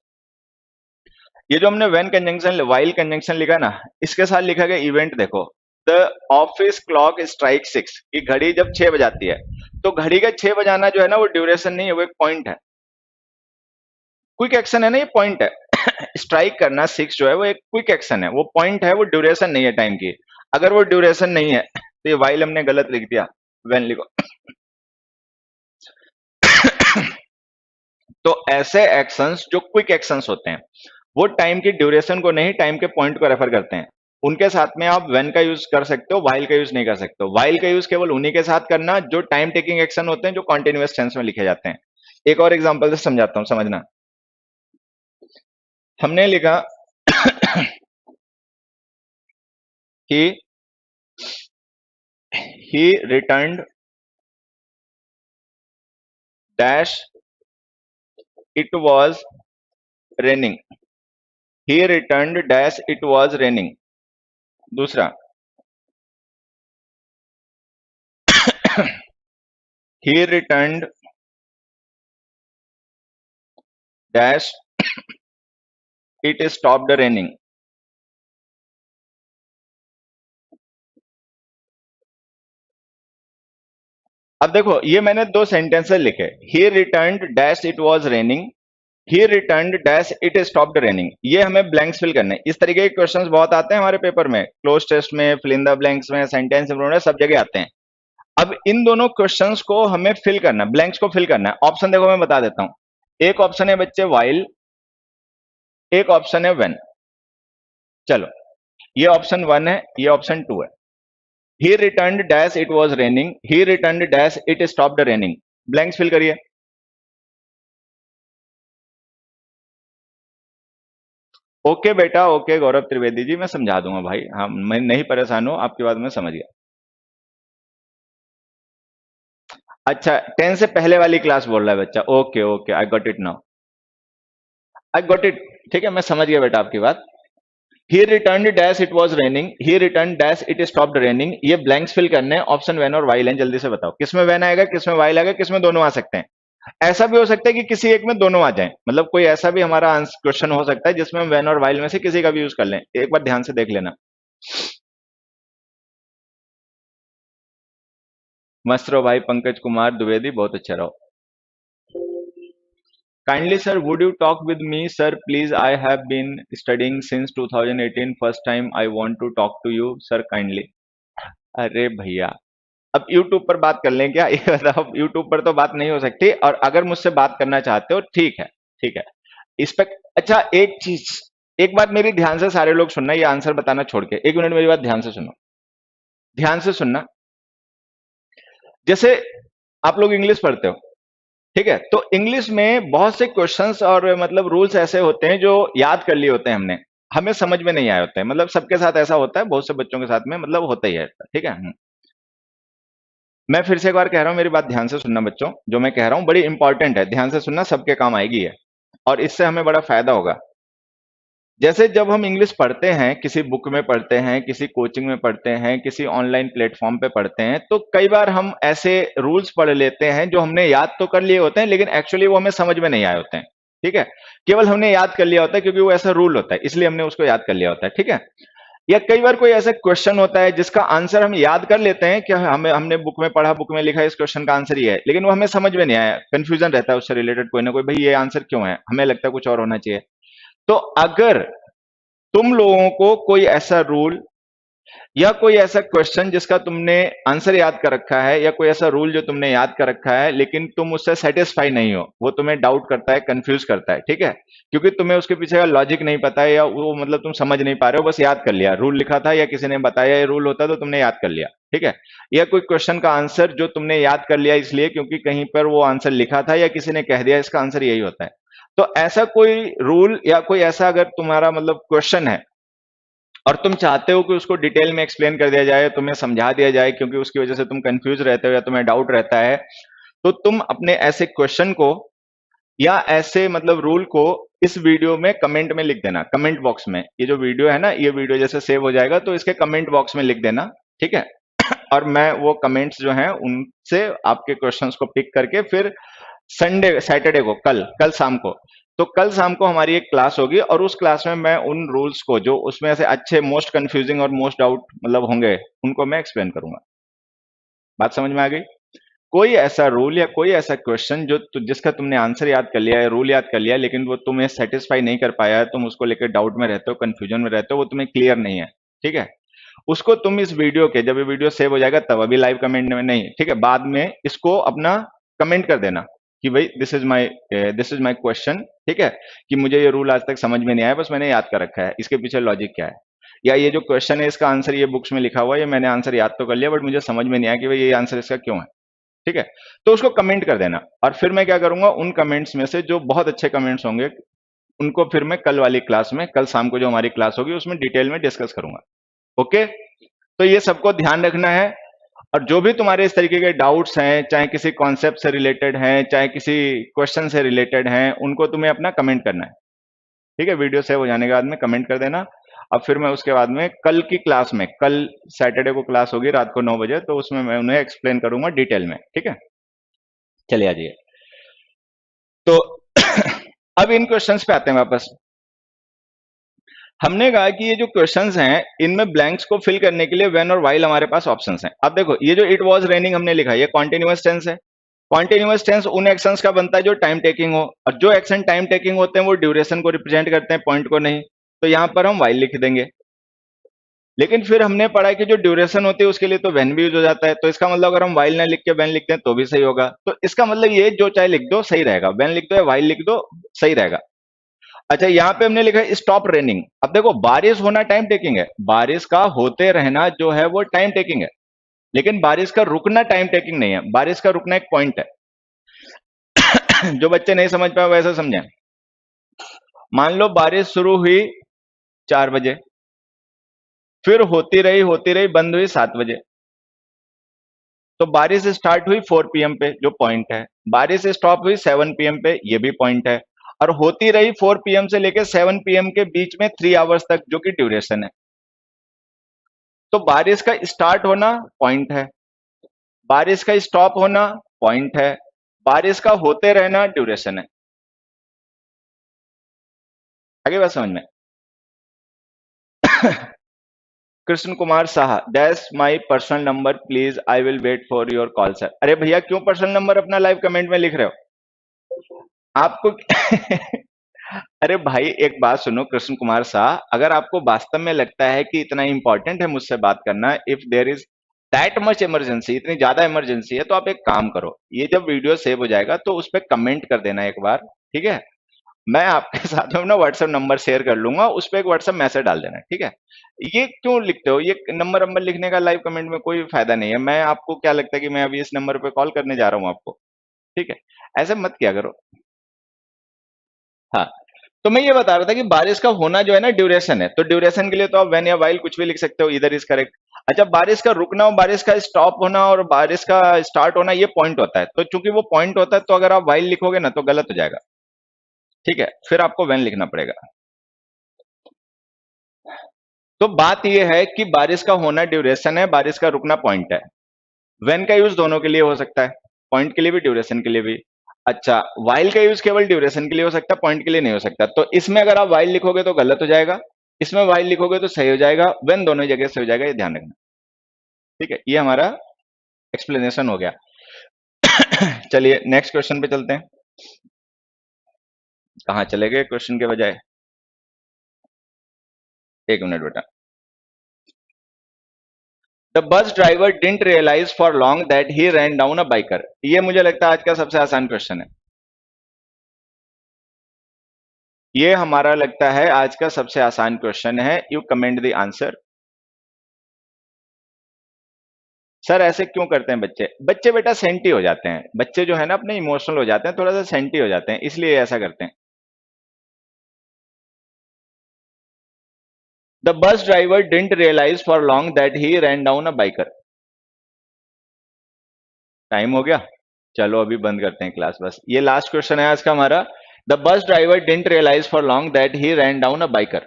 ये जो हमने व्हेन कंजंक्शन वाइल कंजंक्शन लिखा ना, इसके साथ लिखा गया इवेंट देखो। द ऑफिस क्लॉक स्ट्राइक 6, की घड़ी जब 6 बजाती है, तो घड़ी का 6 बजाना जो है ना वो ड्यूरेशन नहीं है, वो एक पॉइंट है, क्विक एक्शन है ना, ये पॉइंट है। स्ट्राइक करना 6 जो है वो एक क्विक एक्शन है, वो पॉइंट है, वो ड्यूरेशन नहीं है टाइम की। अगर वो ड्यूरेशन नहीं है तो ये वाइल हमने गलत लिख दिया, व्हेन लिखो। तो ऐसे एक्शंस जो क्विक एक्शंस होते हैं वो टाइम की ड्यूरेशन को नहीं, टाइम के पॉइंट को रेफर करते हैं। उनके साथ में आप व्हेन का यूज कर सकते हो, वाइल का यूज नहीं कर सकते हो। वाइल का यूज केवल उन्हीं के साथ करना जो टाइम टेकिंग एक्शन होते हैं, जो कॉन्टिन्यूअस टेंस में लिखे जाते हैं। एक और एग्जांपल से समझाता हूं, समझना। हमने लिखा कि he returned dash it was raining. He returned dash it was raining. दूसरा, he returned dash it stopped raining. अब देखो ये मैंने दो सेंटेंसेस लिखे, he returned dash it was raining, he returned dash it stopped raining. ये हमें ब्लैंक्स फिल करने, इस तरीके के क्वेश्चंस बहुत आते हैं हमारे पेपर में, क्लोज टेस्ट में, फिल इन द ब्लैंक्स में, सेंटेंस इंप्रूवमेंट में, सब जगह आते हैं। अब इन दोनों क्वेश्चंस को हमें फिल करना, ब्लैंक्स को फिल करना है। ऑप्शन देखो मैं बता देता हूं। एक ऑप्शन है बच्चे वाइल, एक ऑप्शन है व्हेन। चलो, ये ऑप्शन 1 है, ये ऑप्शन 2 है। He returned dash it was raining, he returned dash it stopped raining. Blanks fill करिए। ओके बेटा, ओके गौरव त्रिवेदी जी, मैं समझा दूंगा भाई, हाँ मैं नहीं परेशान हूं, आपकी बात मैं समझ गया। अच्छा, 10 से पहले वाली क्लास बोल रहा है बच्चा, okay okay, I got it now, I got it. ठीक है, मैं समझ गया बेटा आपकी बात। He return dash it was raining, he return dash it stopped raining. ये ब्लैंक्स फिल करने हैं, ऑप्शन वैन और वाइल हैं, जल्दी से बताओ किसमें वैन आएगा, किसमें वाइल आएगा, किसमें दोनों आ सकते हैं। ऐसा भी हो सकता है कि किसी एक में दोनों आ जाएं, मतलब कोई ऐसा भी हमारा क्वेश्चन हो सकता है जिसमें हम वैन और वाइल में से किसी का भी यूज कर लें। एक बार ध्यान से देख लेना। मस्त रहो भाई, पंकज कुमार द्विवेदी, बहुत अच्छा रहो। Kindly sir, would you talk with me? Sir, please, I have been studying since 2018. First time I want to talk to you, sir, kindly. अरे भैया, अब यूट्यूब पर बात कर लें क्या? ये बताओ, यूट्यूब पर तो बात नहीं हो सकती, और अगर मुझसे बात करना चाहते हो ठीक है, ठीक है। इस पे अच्छा एक चीज, एक बात मेरी ध्यान से सारे लोग सुनना, ये आंसर बताना छोड़ के, एक मिनट मेरी बात ध्यान से सुनो, ध्यान से सुनना। जैसे आप लोग इंग्लिश पढ़ते हो, ठीक है, तो इंग्लिश में बहुत से क्वेश्चंस और मतलब रूल्स ऐसे होते हैं जो याद कर लिए होते हैं हमने, हमें समझ में नहीं आए होते हैं, मतलब सबके साथ ऐसा होता है, बहुत से बच्चों के साथ में मतलब होता ही है ऐसा, ठीक है। मैं फिर से एक बार कह रहा हूं, मेरी बात ध्यान से सुनना बच्चों, जो मैं कह रहा हूं बड़ी इंपॉर्टेंट है, ध्यान से सुनना, सबके काम आएगी है, और इससे हमें बड़ा फायदा होगा। जैसे जब हम इंग्लिश पढ़ते हैं, किसी बुक में पढ़ते हैं, किसी कोचिंग में पढ़ते हैं, किसी ऑनलाइन प्लेटफॉर्म पे पढ़ते हैं, तो कई बार हम ऐसे रूल्स पढ़ लेते हैं जो हमने याद तो कर लिए होते हैं, लेकिन एक्चुअली वो हमें समझ में नहीं आए होते हैं, ठीक है। केवल हमने याद कर लिया होता है क्योंकि वो ऐसा रूल होता है, इसलिए हमने उसको याद कर लिया होता है, ठीक है। या कई बार कोई ऐसा क्वेश्चन होता है जिसका आंसर हम याद कर लेते हैं कि हमें हमने बुक में पढ़ा, बुक में लिखा है इस क्वेश्चन का आंसर ये है, लेकिन वो हमें समझ में नहीं आया, कंफ्यूजन रहता है उससे रिलेटेड कोई ना कोई, भाई ये आंसर क्यों है, हमें लगता है कुछ और होना चाहिए। तो अगर तुम लोगों को कोई ऐसा रूल या कोई ऐसा क्वेश्चन जिसका तुमने आंसर याद कर रखा है, या कोई ऐसा रूल जो तुमने याद कर रखा है लेकिन तुम उससे सेटिस्फाई नहीं हो, वो तुम्हें डाउट करता है, कंफ्यूज करता है, ठीक है, क्योंकि तुम्हें उसके पीछे का लॉजिक नहीं पता है, या वो मतलब तुम समझ नहीं पा रहे हो, बस याद कर लिया, रूल लिखा था या किसी ने बताया ये रूल होता है तो तुमने याद कर लिया, ठीक है। या कोई क्वेश्चन का आंसर जो तुमने याद कर लिया इसलिए क्योंकि कहीं पर वो आंसर लिखा था या किसी ने कह दिया इसका आंसर यही होता है। तो ऐसा कोई रूल या कोई ऐसा अगर तुम्हारा मतलब क्वेश्चन है और तुम चाहते हो कि उसको डिटेल में एक्सप्लेन कर दिया जाए, तुम्हें समझा दिया जाए, क्योंकि उसकी वजह से तुम कंफ्यूज रहते हो या तुम्हें डाउट रहता है, तो तुम अपने ऐसे क्वेश्चन को या ऐसे मतलब रूल को इस वीडियो में कमेंट में लिख देना, कमेंट बॉक्स में। ये जो वीडियो है ना, ये वीडियो जैसे सेव हो जाएगा तो इसके कमेंट बॉक्स में लिख देना, ठीक है। और मैं वो कमेंट्स जो हैं उनसे आपके क्वेश्चंस को पिक करके फिर संडे सैटरडे को, कल कल शाम को, तो कल शाम को हमारी एक क्लास होगी, और उस क्लास में मैं उन रूल्स को जो उसमें से अच्छे, मोस्ट कंफ्यूजिंग और मोस्ट डाउट मतलब होंगे, उनको मैं एक्सप्लेन करूंगा। बात समझ में आ गई? कोई ऐसा रूल या कोई ऐसा क्वेश्चन जो जिसका तुमने आंसर याद कर लिया है, रूल याद कर लिया है, लेकिन वो तुम्हें सेटिस्फाई नहीं कर पाया है, तुम उसको लेकर डाउट में रहते हो, कंफ्यूजन में रहते हो, वो तुम्हें क्लियर नहीं है, ठीक है, उसको तुम इस वीडियो के, जब ये वीडियो सेव हो जाएगा तब, अभी लाइव कमेंट में नहीं, ठीक है, बाद में इसको अपना कमेंट कर देना कि भाई दिस इज माई क्वेश्चन, ठीक है, कि मुझे ये रूल आज तक समझ में नहीं आया, बस मैंने याद कर रखा है, इसके पीछे लॉजिक क्या है, या ये जो क्वेश्चन है इसका आंसर ये बुक्स में लिखा हुआ है, ये मैंने आंसर याद तो कर लिया बट मुझे समझ में नहीं आया कि भाई ये आंसर इसका क्यों है, ठीक है। तो उसको कमेंट कर देना, और फिर मैं क्या करूंगा, उन कमेंट्स में से जो बहुत अच्छे कमेंट्स होंगे उनको फिर मैं कल वाली क्लास में, कल शाम को जो हमारी क्लास होगी उसमें डिटेल में डिस्कस करूंगा। ओके, तो ये सबको ध्यान रखना है। और जो भी तुम्हारे इस तरीके के डाउट्स हैं, चाहे किसी कॉन्सेप्ट से रिलेटेड हैं, चाहे किसी क्वेश्चन से रिलेटेड हैं, उनको तुम्हें अपना कमेंट करना है, ठीक है, वीडियो सेव हो जाने के बाद में कमेंट कर देना। अब फिर मैं उसके बाद में कल की क्लास में, कल सैटरडे को क्लास होगी रात को 9 बजे, तो उसमें मैं उन्हें एक्सप्लेन करूंगा डिटेल में, ठीक है। चलिए आ जाइए, तो अब इन क्वेश्चंस पे आते हैं वापस। हमने कहा कि ये जो क्वेश्चंस हैं इनमें ब्लैंक्स को फिल करने के लिए व्हेन और व्हाइल हमारे पास ऑप्शंस हैं। अब देखो, ये जो इट वाज रेनिंग हमने लिखा है, ये कॉन्टिन्यूअस टेंस है। कॉन्टिन्यूअस टेंस उन एक्शंस का बनता है जो टाइम टेकिंग हो, और जो एक्शन टाइम टेकिंग होते हैं वो ड्यूरेशन को रिप्रेजेंट करते हैं, पॉइंट को नहीं। तो यहां पर हम व्हाइल लिख देंगे। लेकिन फिर हमने पढ़ा कि जो ड्यूरेशन होती है उसके लिए तो व्हेन भी यूज हो जाता है, तो इसका मतलब अगर हम व्हाइल ना लिख के व्हेन लिखते हैं तो भी सही होगा। तो इसका मतलब ये जो चाहे लिख दो सही रहेगा, व्हेन लिख दो या व्हाइल लिख दो सही रहेगा। अच्छा, यहाँ पे हमने लिखा है स्टॉप रेनिंग। अब देखो, बारिश होना टाइम टेकिंग है, बारिश का होते रहना जो है वो टाइम टेकिंग है, लेकिन बारिश का रुकना टाइम टेकिंग नहीं है, बारिश का रुकना एक पॉइंट है। जो बच्चे नहीं समझ पाए वैसा समझें। मान लो बारिश शुरू हुई 4 बजे, फिर होती रही बंद हुई 7 बजे, तो बारिश स्टार्ट हुई 4 PM पे, जो पॉइंट है, बारिश स्टॉप हुई 7 PM पे, ये भी पॉइंट है, और होती रही 4 PM से लेकर 7 PM के बीच में 3 आवर्स तक, जो कि ड्यूरेशन है। तो बारिश का स्टार्ट होना पॉइंट है, बारिश का स्टॉप होना पॉइंट है, बारिश का होते रहना ड्यूरेशन है। आगे बात समझ में? Krishna Kumar Saha dash my personal number please, I will wait for your call sir. अरे भैया, क्यों पर्सनल नंबर अपना लाइव कमेंट में लिख रहे हो आपको? अरे भाई, एक बात सुनो कृष्ण कुमार शाह, अगर आपको वास्तव में लगता है कि इतना इंपॉर्टेंट है मुझसे बात करना, if there is that much emergency, इतनी ज्यादा इमरजेंसी है, तो आप एक काम करो, ये जब वीडियो सेव हो जाएगा तो उस पर कमेंट कर देना एक बार, ठीक है। मैं आपके साथ में अपना व्हाट्सएप नंबर शेयर कर लूंगा, उस पर एक व्हाट्सएप मैसेज डाल देना, ठीक है। ये क्यों लिखते हो, ये नंबर नंबर लिखने का लाइव कमेंट में कोई फायदा नहीं है। मैं आपको क्या लगता है कि मैं अभी इस नंबर पे कॉल करने जा रहा हूँ आपको, ठीक है। ऐसे मत किया करो। हाँ, तो मैं ये बता रहा था कि बारिश का होना जो है ना ड्यूरेशन है, तो ड्यूरेशन के लिए तो आप व्हेन या व्हाइल कुछ भी लिख सकते हो, इधर इज करेक्ट। अच्छा, बारिश का रुकना और बारिश का स्टॉप होना और बारिश का स्टार्ट होना ये पॉइंट होता है, तो चूंकि वो पॉइंट होता है तो अगर आप व्हाइल लिखोगे ना तो गलत हो जाएगा, ठीक है, फिर आपको व्हेन लिखना पड़ेगा। तो बात ये है कि बारिश का होना ड्यूरेशन है, बारिश का रुकना पॉइंट है। व्हेन का यूज दोनों के लिए हो सकता है, पॉइंट के लिए भी ड्यूरेशन के लिए भी। अच्छा, वाइल का यूज केवल ड्यूरेशन के लिए हो सकता है, पॉइंट के लिए नहीं हो सकता। तो इसमें अगर आप वाइल लिखोगे तो गलत हो जाएगा, इसमें वाइल लिखोगे तो सही हो जाएगा, व्हेन दोनों जगह सही हो जाएगा, ये ध्यान रखना, ठीक है। ये हमारा एक्सप्लेनेशन हो गया। चलिए नेक्स्ट क्वेश्चन पे चलते हैं। कहाँ चले गए क्वेश्चन के बजाय, एक मिनट बेटा। The bus driver didn't realise for long that he ran down a biker. ये मुझे लगता है आज का सबसे आसान क्वेश्चन है। ये हमारा लगता है आज का सबसे आसान क्वेश्चन है। You comment the answer. Sir ऐसे क्यों करते हैं बच्चे, बच्चे बेटा सेंटी हो जाते हैं, बच्चे जो है ना अपने इमोशनल हो जाते हैं, थोड़ा सा सेंटी हो जाते हैं, इसलिए ऐसा करते हैं। The bus driver didn't realise for long that he ran down a biker. Time हो गया, चलो अभी बंद करते हैं क्लास, बस ये लास्ट क्वेश्चन है आज का हमारा। The bus driver didn't realise for long that he ran down a biker.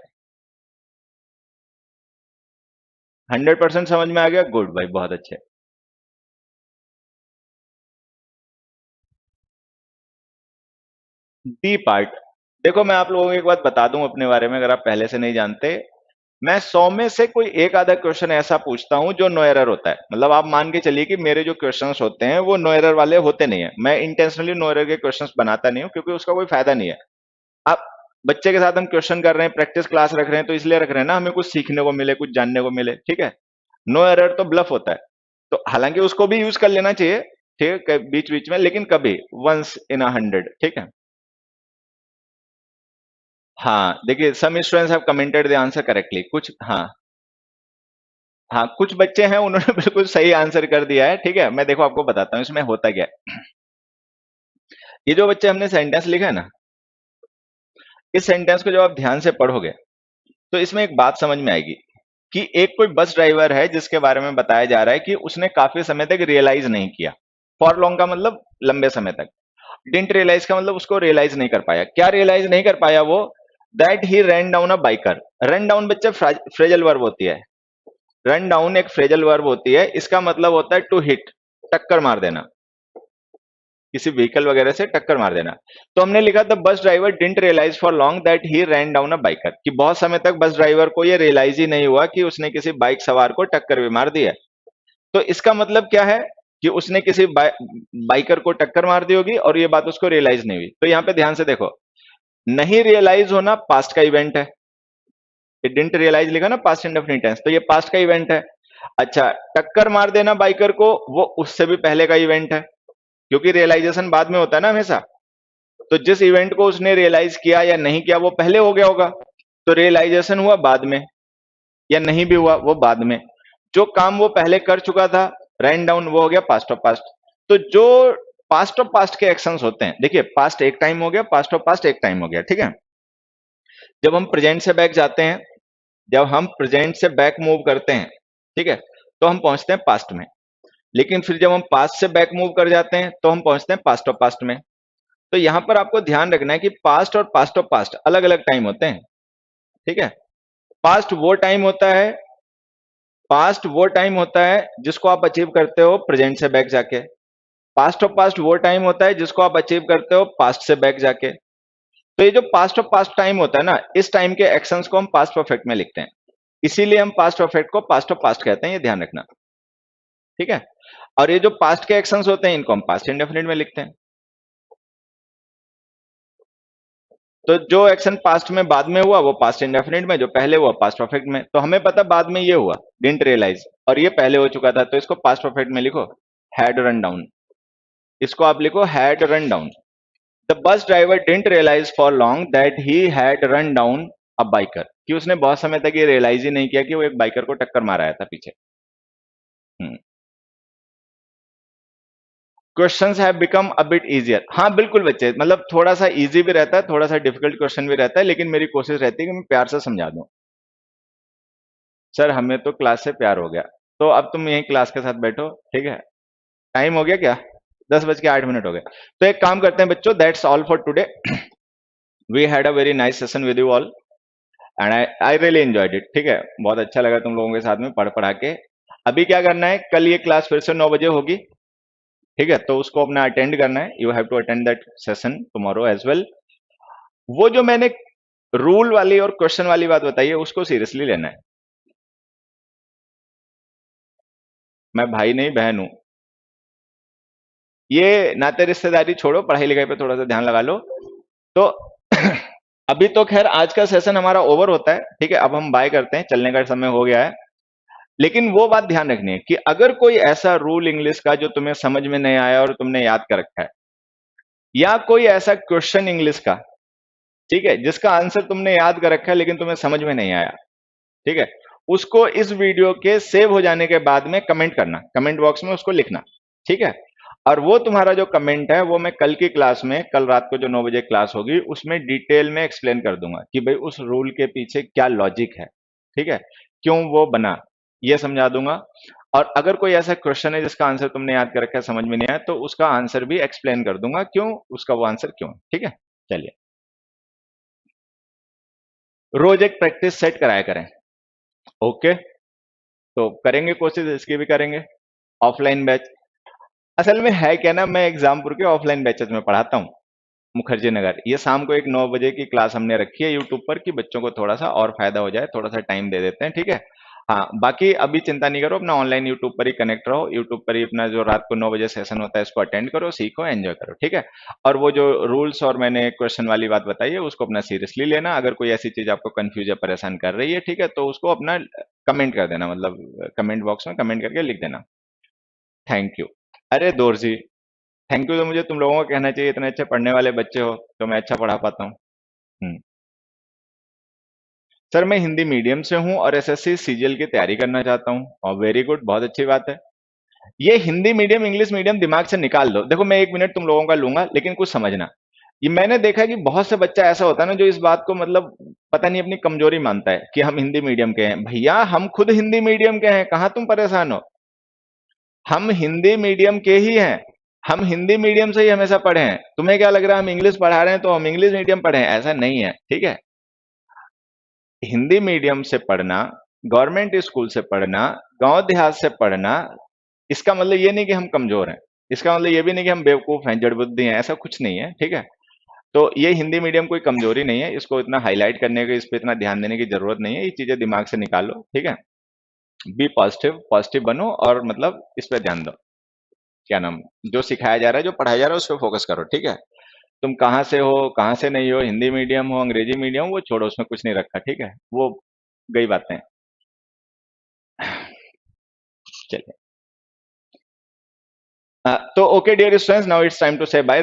100% समझ में आ गया, गुड भाई, बहुत अच्छे। डी पार्ट, देखो मैं आप लोगों को एक बात बता दूं अपने बारे में, अगर आप पहले से नहीं जानते, मैं 100 में से कोई एक आधा क्वेश्चन ऐसा पूछता हूं जो नो एरर होता है। मतलब आप मान के चलिए कि मेरे जो क्वेश्चंस होते हैं वो नो एरर वाले होते नहीं है। मैं इंटेंशनली नो एरर के क्वेश्चंस बनाता नहीं हूं, क्योंकि उसका कोई फायदा नहीं है। आप बच्चे के साथ हम क्वेश्चन कर रहे हैं, प्रैक्टिस क्लास रख रहे हैं, तो इसलिए रख रहे हैं ना, हमें कुछ सीखने को मिले, कुछ जानने को मिले, ठीक है। नो एरर तो ब्लफ होता है। तो हालांकि उसको भी यूज कर लेना चाहिए, ठीक है, बीच बीच में, लेकिन कभी वंस इन अ 100, ठीक है। हाँ देखिए, some students have commented the answer correctly, कुछ, हाँ हाँ, कुछ बच्चे हैं उन्होंने बिल्कुल सही आंसर कर दिया है, ठीक है। मैं देखो आपको बताता हूँ इसमें होता क्या है। ये जो बच्चे हमने सेंटेंस लिखा है ना, इस सेंटेंस को जब आप ध्यान से पढ़ोगे तो इसमें एक बात समझ में आएगी कि एक कोई बस ड्राइवर है जिसके बारे में बताया जा रहा है कि उसने काफी समय तक रियलाइज नहीं किया। फॉर लॉन्ग का मतलब लंबे समय तक। डिडंट रियलाइज का मतलब उसको रियलाइज नहीं कर पाया। क्या रियलाइज नहीं कर पाया वो? That he run down a biker. Run down बच्चे फ्रेजल वर्ब होती है। रन डाउन एक फ्रेजल वर्ब होती है, इसका मतलब होता है टू हिट, टक्कर मार देना, किसी व्हीकल वगैरह से टक्कर मार देना। तो हमने लिखा था bus driver didn't realise for long that he ran down a biker, कि बहुत समय तक बस ड्राइवर को ये रियलाइज ही नहीं हुआ कि उसने किसी बाइक सवार को टक्कर भी मार दी है। तो इसका मतलब क्या है कि उसने किसी बाइकर को टक्कर मार दी होगी और ये बात उसको रियलाइज नहीं हुई। तो यहाँ पे ध्यान से देखो, नहीं रियलाइज होना पास्ट का इवेंट है। डिडंट रियलाइज लिखा ना, पास्ट इंडेफिनिट टेंस, तो ये पास्ट का इवेंट है। अच्छा, टक्कर मार देना बाइकर को, वो उससे भी पहले का इवेंट है, क्योंकि रियलाइजेशन बाद में होता है ना हमेशा। तो जिस इवेंट को उसने रियलाइज किया या नहीं किया वो पहले हो गया होगा, तो रियलाइजेशन हुआ बाद में, या नहीं भी हुआ वो बाद में। जो काम वो पहले कर चुका था, रैन डाउन, वो हो गया पास्ट ऑफ पास्ट। तो जो पास्ट ऑफ पास्ट के एक्शंस होते हैं, देखिए पास्ट एक टाइम हो गया, पास्ट ऑफ पास्ट एक टाइम हो गया, ठीक है। जब हम प्रेजेंट से बैक जाते हैं, जब हम प्रेजेंट से बैक मूव करते हैं, ठीक है, तो हम पहुंचते हैं पास्ट में। लेकिन फिर जब हम पास्ट से बैक मूव कर जाते हैं तो हम पहुंचते हैं पास्ट ऑफ पास्ट में। तो यहां पर आपको ध्यान रखना है कि पास्ट और पास्ट ऑफ पास्ट अलग अलग टाइम होते हैं, ठीक है। पास्ट वो टाइम होता है, पास्ट वो टाइम होता है जिसको आप अचीव करते हो प्रेजेंट से बैक जाके। पास्ट ऑफ पास्ट वो टाइम होता है जिसको आप अचीव करते हो पास्ट से बैक जाके। तो ये जो पास्ट ऑफ पास्ट टाइम होता है ना, इस टाइम के एक्शंस को हम पास्ट परफेक्ट में लिखते हैं। इसीलिए हम पास्ट परफेक्ट को पास्ट ऑफ पास्ट कहते हैं, ये ध्यान रखना, ठीक है। और ये जो पास्ट के एक्शंस होते हैं इनको हम पास्ट इंडेफिनिट में लिखते हैं। तो जो एक्शन पास्ट में बाद में हुआ वो पास्ट इंडेफिनिट में, जो पहले हुआ पास्ट परफेक्ट में। तो हमें पता बाद में ये हुआ, डिडंट रियलाइज, और ये पहले हो चुका था, तो इसको पास्ट परफेक्ट में लिखो, हैड रन डाउन। इसको आप लिखो had run down. The bus driver didn't realise for long that he had run down a biker, कि उसने बहुत समय तक ये रियलाइज ही नहीं किया कि वो एक बाइकर को टक्कर मार आया था पीछे। Questions have become a bit easier. हाँ बिल्कुल बच्चे, मतलब थोड़ा सा इजी भी रहता है, थोड़ा सा डिफिकल्ट क्वेश्चन भी रहता है, लेकिन मेरी कोशिश रहती है कि मैं प्यार से समझा दूं। सर हमें तो क्लास से प्यार हो गया, तो अब तुम यहीं क्लास के साथ बैठो, ठीक है। टाइम हो गया क्या? 10:08 हो गया। तो एक काम करते हैं बच्चों, that's all for today. We had a very nice session with you all and I really enjoyed it, ठीक है। बहुत अच्छा लगा तुम लोगों के साथ में पढ़ पढ़ा के। अभी क्या करना है, कल ये क्लास फिर से 9 बजे होगी, ठीक है, तो उसको अपना अटेंड करना है। You have to attend that session tomorrow as well. वो जो मैंने रूल वाली और क्वेश्चन वाली बात बताई है उसको सीरियसली लेना है। मैं भाई नहीं बहन हूं। ये नाते रिश्तेदारी छोड़ो, पढ़ाई लिखाई पे थोड़ा सा ध्यान लगा लो। तो अभी तो खैर आज का सेशन हमारा ओवर होता है, ठीक है, अब हम बाय करते हैं, चलने का समय हो गया है। लेकिन वो बात ध्यान रखनी है कि अगर कोई ऐसा रूल इंग्लिश का जो तुम्हें समझ में नहीं आया और तुमने याद कर रखा है, या कोई ऐसा क्वेश्चन इंग्लिश का, ठीक है, जिसका आंसर तुमने याद कर रखा है लेकिन तुम्हें समझ में नहीं आया, ठीक है, उसको इस वीडियो के सेव हो जाने के बाद में कमेंट करना, कमेंट बॉक्स में उसको लिखना, ठीक है। और वो तुम्हारा जो कमेंट है वो मैं कल की क्लास में, कल रात को जो 9 बजे क्लास होगी उसमें डिटेल में एक्सप्लेन कर दूंगा कि भाई उस रूल के पीछे क्या लॉजिक है, ठीक है, क्यों वो बना, ये समझा दूंगा। और अगर कोई ऐसा क्वेश्चन है जिसका आंसर तुमने याद कर रखा है, समझ में नहीं आया, तो उसका आंसर भी एक्सप्लेन कर दूंगा, क्यों उसका वो आंसर क्यों, ठीक है। चलिए, रोज एक प्रैक्टिस सेट कराया करें, ओके। तो करेंगे कोशिश, इसकी भी करेंगे। ऑफलाइन बैच, असल में है क्या ना, मैं एग्जामपुर के ऑफलाइन बैचेज में पढ़ाता हूँ, मुखर्जी नगर। ये शाम को एक 9 बजे की क्लास हमने रखी है यूट्यूब पर, कि बच्चों को थोड़ा सा और फायदा हो जाए, थोड़ा सा टाइम दे देते हैं, ठीक है। हाँ बाकी अभी चिंता नहीं करो, अपना ऑनलाइन यूट्यूब पर ही कनेक्ट रहो, यूट्यूब पर ही अपना जो रात को 9 बजे सेशन होता है इसको अटेंड करो, सीखो, एंजॉय करो, ठीक है। और वो जो रूल्स और मैंने क्वेश्चन वाली बात बताई है उसको अपना सीरियसली लेना। अगर कोई ऐसी चीज आपको कंफ्यूज या परेशान कर रही है, ठीक है, तो उसको अपना कमेंट कर देना, मतलब कमेंट बॉक्स में कमेंट करके लिख देना। Thank you. अरे दोर जी, थैंक यू तो मुझे तुम लोगों को कहना चाहिए, इतने अच्छे पढ़ने वाले बच्चे हो तो मैं अच्छा पढ़ा पाता हूँ। हम्म। सर मैं हिंदी मीडियम से हूँ और एसएससी सीजीएल की तैयारी करना चाहता हूँ। और वेरी गुड, बहुत अच्छी बात है। ये हिंदी मीडियम इंग्लिश मीडियम दिमाग से निकाल दो। देखो मैं 1 मिनट तुम लोगों का लूंगा, लेकिन कुछ समझना। ये मैंने देखा है कि बहुत से बच्चा ऐसा होता है ना जो इस बात को मतलब पता नहीं अपनी कमजोरी मानता है कि हम हिंदी मीडियम के हैं। भैया हम खुद हिंदी मीडियम के हैं, कहाँ तुम परेशान हो। हम हिंदी मीडियम के ही हैं, हम हिंदी मीडियम से ही हमेशा पढ़े हैं। तुम्हें क्या लग रहा है हम इंग्लिश पढ़ा रहे हैं तो हम इंग्लिश मीडियम पढ़े हैं? ऐसा नहीं है, ठीक है। हिंदी मीडियम से पढ़ना, गवर्नमेंट स्कूल से पढ़ना, गांव देहात से पढ़ना, इसका मतलब ये नहीं कि हम कमजोर हैं, इसका मतलब ये भी नहीं कि हम बेवकूफ हैं, जड़ बुद्धि हैं, ऐसा कुछ नहीं है, ठीक है। तो ये हिंदी मीडियम कोई कमजोरी नहीं है, इसको इतना हाईलाइट करने की, इस पे इतना ध्यान देने की जरूरत नहीं है। ये चीजें दिमाग से निकालो, ठीक है। बी पॉजिटिव, पॉजिटिव बनो, और मतलब इस पे ध्यान दो, क्या नाम, जो सिखाया जा रहा है, जो पढ़ाया जा रहा है उस पर फोकस करो, ठीक है। तुम कहाँ से हो, कहाँ से नहीं हो, हिंदी मीडियम हो, अंग्रेजी मीडियम, वो छोड़ो, उसमें कुछ नहीं रखा, ठीक है, वो गई बातें। चलिए, तो okay dear students, now it's time to say bye.